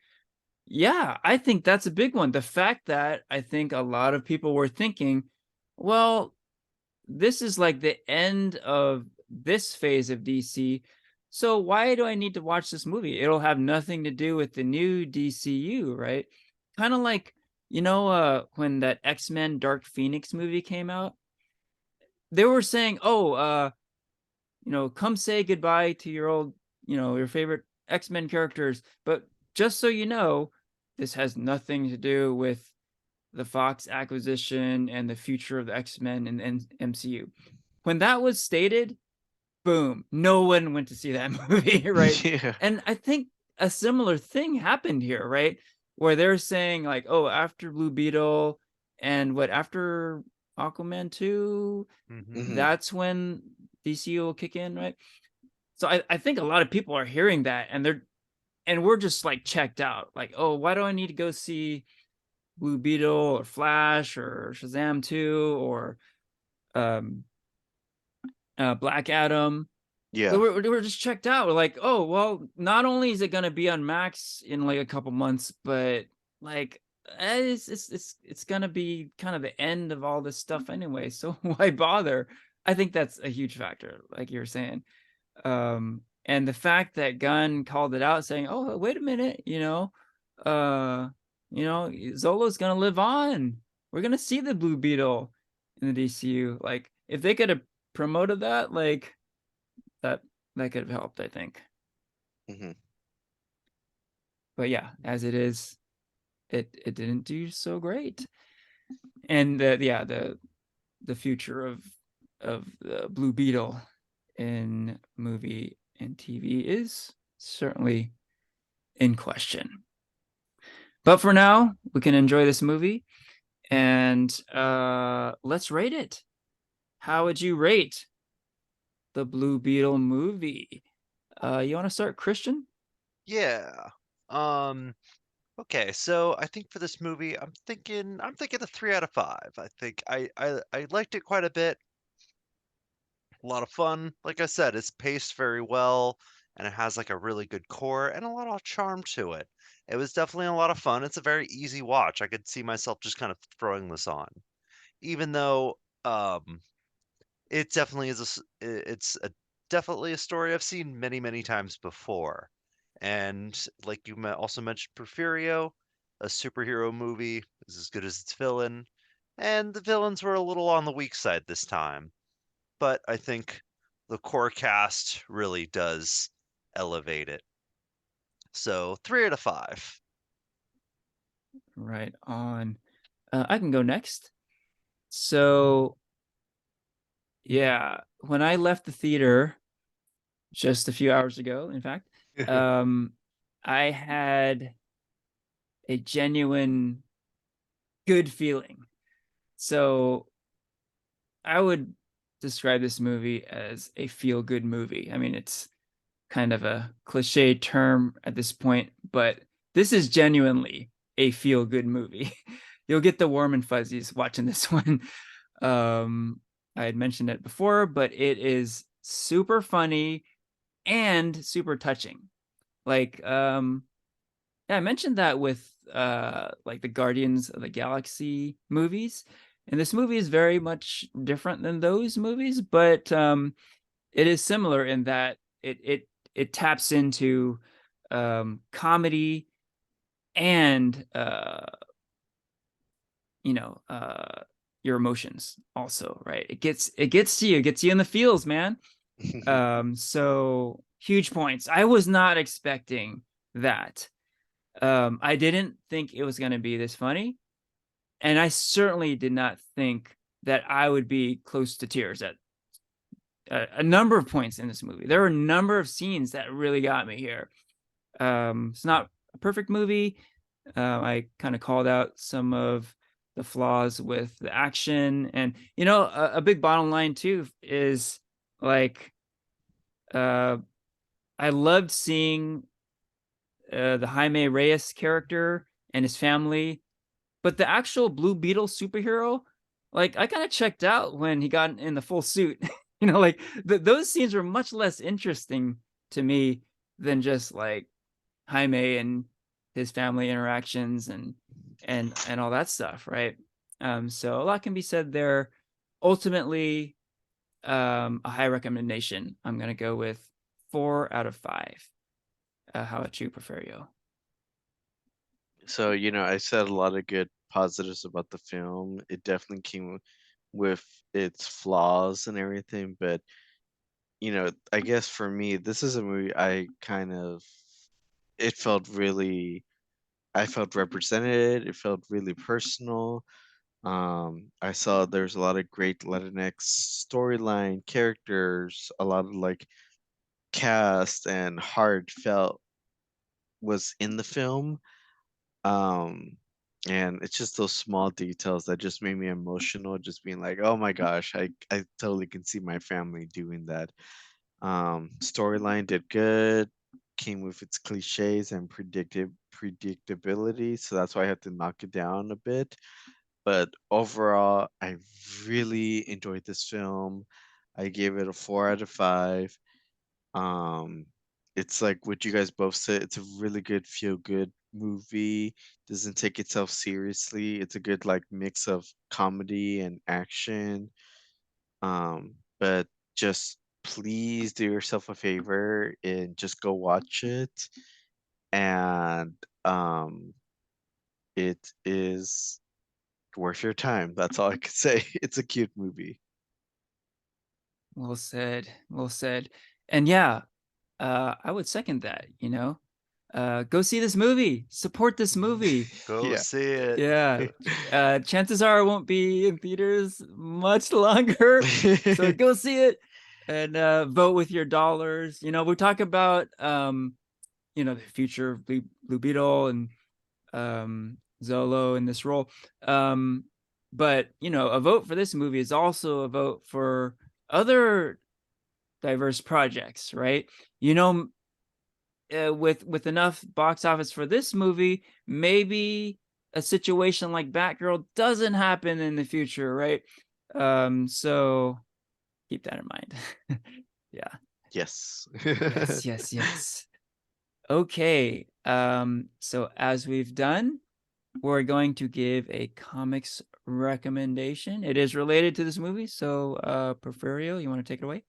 yeah, I think that's a big one. The fact that I think a lot of people were thinking, well, this is like the end of this phase of DC. So why do I need to watch this movie? It'll have nothing to do with the new DCU, right? Kind of like, when that X-Men Dark Phoenix movie came out, they were saying, "Oh, come say goodbye to your old, your favorite X-Men characters." But just so you know, this has nothing to do with the Fox acquisition and the future of the X-Men and MCU. When that was stated, boom, no one went to see that movie, right? Yeah. And I think a similar thing happened here, right? Where they're saying like, oh, after Blue Beetle and after Aquaman 2, that's when DCU will kick in, right? So I think a lot of people are hearing that and we're just like checked out. Like, oh, why do I need to go see Blue Beetle or Flash or Shazam 2 or um Black Adam? Yeah. We're just checked out. We're like, oh, well, not only is it going to be on Max in like a couple months, but like it's going to be kind of the end of all this stuff anyway. So why bother? I think that's a huge factor, like you were saying. And the fact that Gunn called it out saying, oh, wait a minute, Zolo's gonna live on. We're gonna see the Blue Beetle in the DCU. Like, if they could have promoted that, like that could have helped, I think. Mhm. But yeah, as it is, it didn't do so great. And the future of the Blue Beetle in movie and TV is certainly in question. But for now, we can enjoy this movie, and let's rate it. How would you rate the Blue Beetle movie? You want to start, Christian? Yeah. Um, okay, so I think for this movie, I'm thinking a 3 out of 5. I think I liked it quite a bit. A lot of fun. Like I said, it's paced very well and it has like a really good core and a lot of charm to it. It was definitely a lot of fun. It's a very easy watch. I could see myself just kind of throwing this on. Even though it definitely is it's a definitely a story I've seen many, many times before. And like you also mentioned Porfirio, a superhero movie is as good as its villain, and the villains were a little on the weak side this time. But I think the core cast really does elevate it. So 3 out of 5. Right on. I can go next. So, yeah, when I left the theater just a few hours ago, in fact, I had a genuine good feeling. So I would describe this movie as a feel good movie. I mean, it's kind of a cliche term at this point, but this is genuinely a feel good movie. You'll get the warm and fuzzies watching this one. I had mentioned it before, but it is super funny and super touching. Like, yeah, I mentioned that with like the Guardians of the Galaxy movies. And this movie is very much different than those movies, but it is similar in that it taps into comedy and you know your emotions also, right? It gets to you, it gets you in the feels, man. So huge points. I was not expecting that. I didn't think it was going to be this funny, and I certainly did not think that I would be close to tears at a number of points in this movie. There were a number of scenes that really got me here. It's not a perfect movie. I kind of called out some of the flaws with the action, and a big bottom line too is like uh, I loved seeing the Jaime Reyes character and his family, but the actual Blue Beetle superhero, like I kind of checked out when he got in the full suit. Like those scenes were much less interesting to me than just like Jaime and his family interactions and all that stuff, right? So a lot can be said there. Ultimately, a high recommendation. I'm gonna go with 4 out of 5. How about you, Porfirio? So, I said a lot of good positives about the film. It definitely came with its flaws and everything, but I guess for me, this is a movie it felt really, I felt represented. It felt really personal. I saw there's a lot of great Latinx storyline characters, a lot of like cast and heartfelt was in the film. Um, and it's just those small details that just made me emotional, just being like, oh my gosh, I totally can see my family doing that. Storyline did good, came with its cliches and predictability, so that's why I had to knock it down a bit. But overall, I really enjoyed this film. I gave it a 4 out of 5. Um, it's like what you guys both said. It's a really good feel good movie. Doesn't take itself seriously. It's a good like mix of comedy and action. But just please do yourself a favor and just go watch it. And it is worth your time. That's all I could say. It's a cute movie. Well said. Well said. And yeah, I would second that, go see this movie, support this movie. Go Yeah. see it. Yeah. Chances are it won't be in theaters much longer. So go see it and vote with your dollars. We talk about the future of Blue Beetle and Zolo in this role. But a vote for this movie is also a vote for other diverse projects, right? With enough box office for this movie, maybe a situation like Batgirl doesn't happen in the future, right? So keep that in mind. Yeah. Yes. Yes. Okay. So as we've done, we're going to give a comics recommendation. It is related to this movie. So Porfirio, you want to take it away?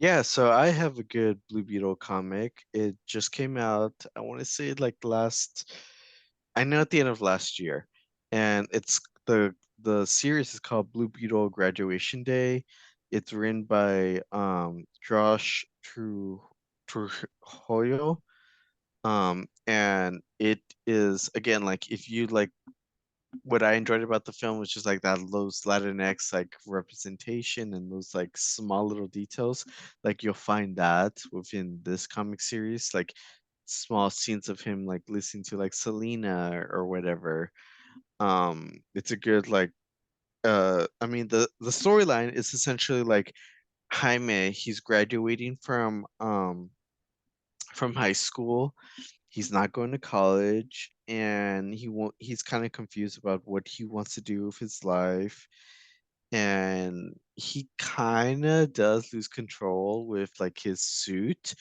Yeah, so I have a good Blue Beetle comic. It just came out, I want to say like I know at the end of last year. And it's the series is called Blue Beetle Graduation Day. It's written by Josh Trujillo. And it is again like if you like what I enjoyed about the film was just like that those Latinx like representation and those like small little details. Like you'll find that within this comic series, like small scenes of him like listening to like Selena or whatever. It's a good like I mean the storyline is essentially like Jaime, he's graduating from high school. He's not going to college and he's kind of confused about what he wants to do with his life, and he kind of does lose control with like his suit.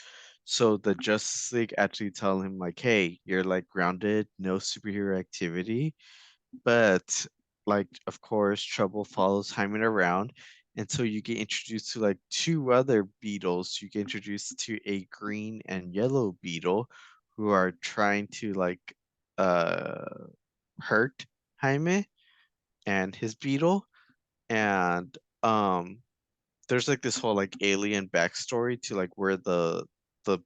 So the Justice League actually tell him like, hey, you're like grounded, no superhero activity. But like of course trouble follows Hyman around, and so you get introduced to like two other beetles. You get introduced to a green and yellow beetle who are trying to like uh hurt Jaime and his beetle. And there's like this whole like alien backstory to like where the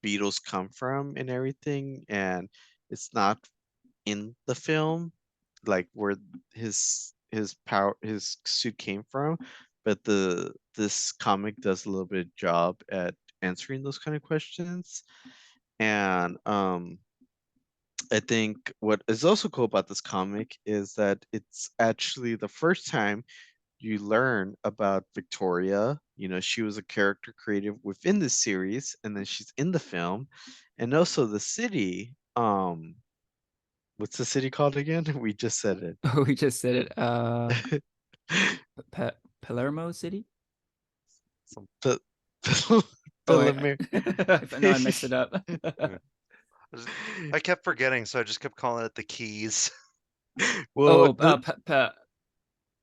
beetles come from and everything, and it's not in the film like where his suit came from, but this comic does a little bit of job at answering those kind of questions. And I think what is also cool about this comic is that it's actually the first time you learn about Victoria. She was a character created within the series, and then she's in the film. And also the city, what's the city called again? We just said it. Oh, we just said it. Palermo City. The Oh, Philomer. no, I messed it up. I kept forgetting, so I just kept calling it the Keys. Well,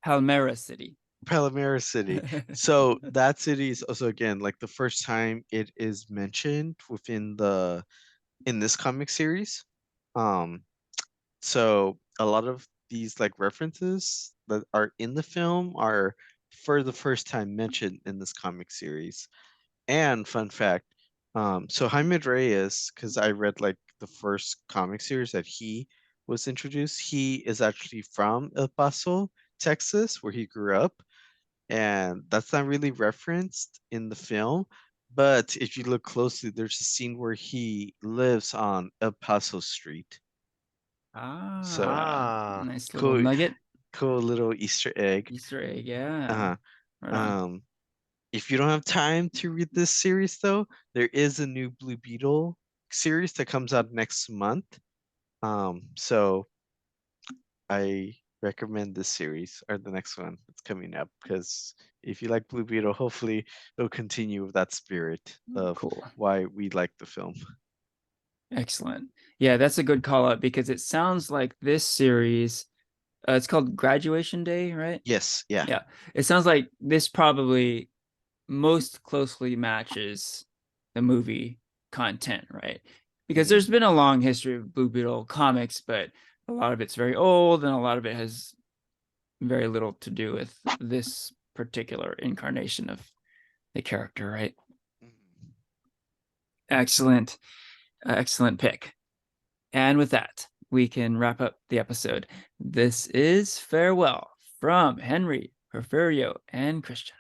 Palmera City. Palmera City. So that city is also again like the first time it is mentioned in this comic series. Um, so a lot of these like references that are in the film are for the first time mentioned in this comic series. And fun fact, so Jaime Reyes, because I read like the first comic series that he was introduced, he is actually from El Paso, Texas, where he grew up, and that's not really referenced in the film. But if you look closely, there's a scene where he lives on El Paso Street. So Nice little cool, nugget. cool little Easter egg. Easter egg, yeah. Uh, Right on. if you don't have time to read this series, though, there is a new Blue Beetle series that comes out next month. So I recommend this series or the next one that's coming up, because if you like Blue Beetle, hopefully it'll continue with that spirit of Cool. why we like the film. Excellent. Yeah, that's a good call out because it sounds like this series, it's called Graduation Day, right? Yes, yeah. Yeah. It sounds like this probably most closely matches the movie content, right? because there's been a long history of Blue Beetle comics, but a lot of it's very old and a lot of it has very little to do with this particular incarnation of the character, right? Excellent. Excellent pick. And with that, we can wrap up the episode. This is Farewell from Henry, Porfirio, and Christian.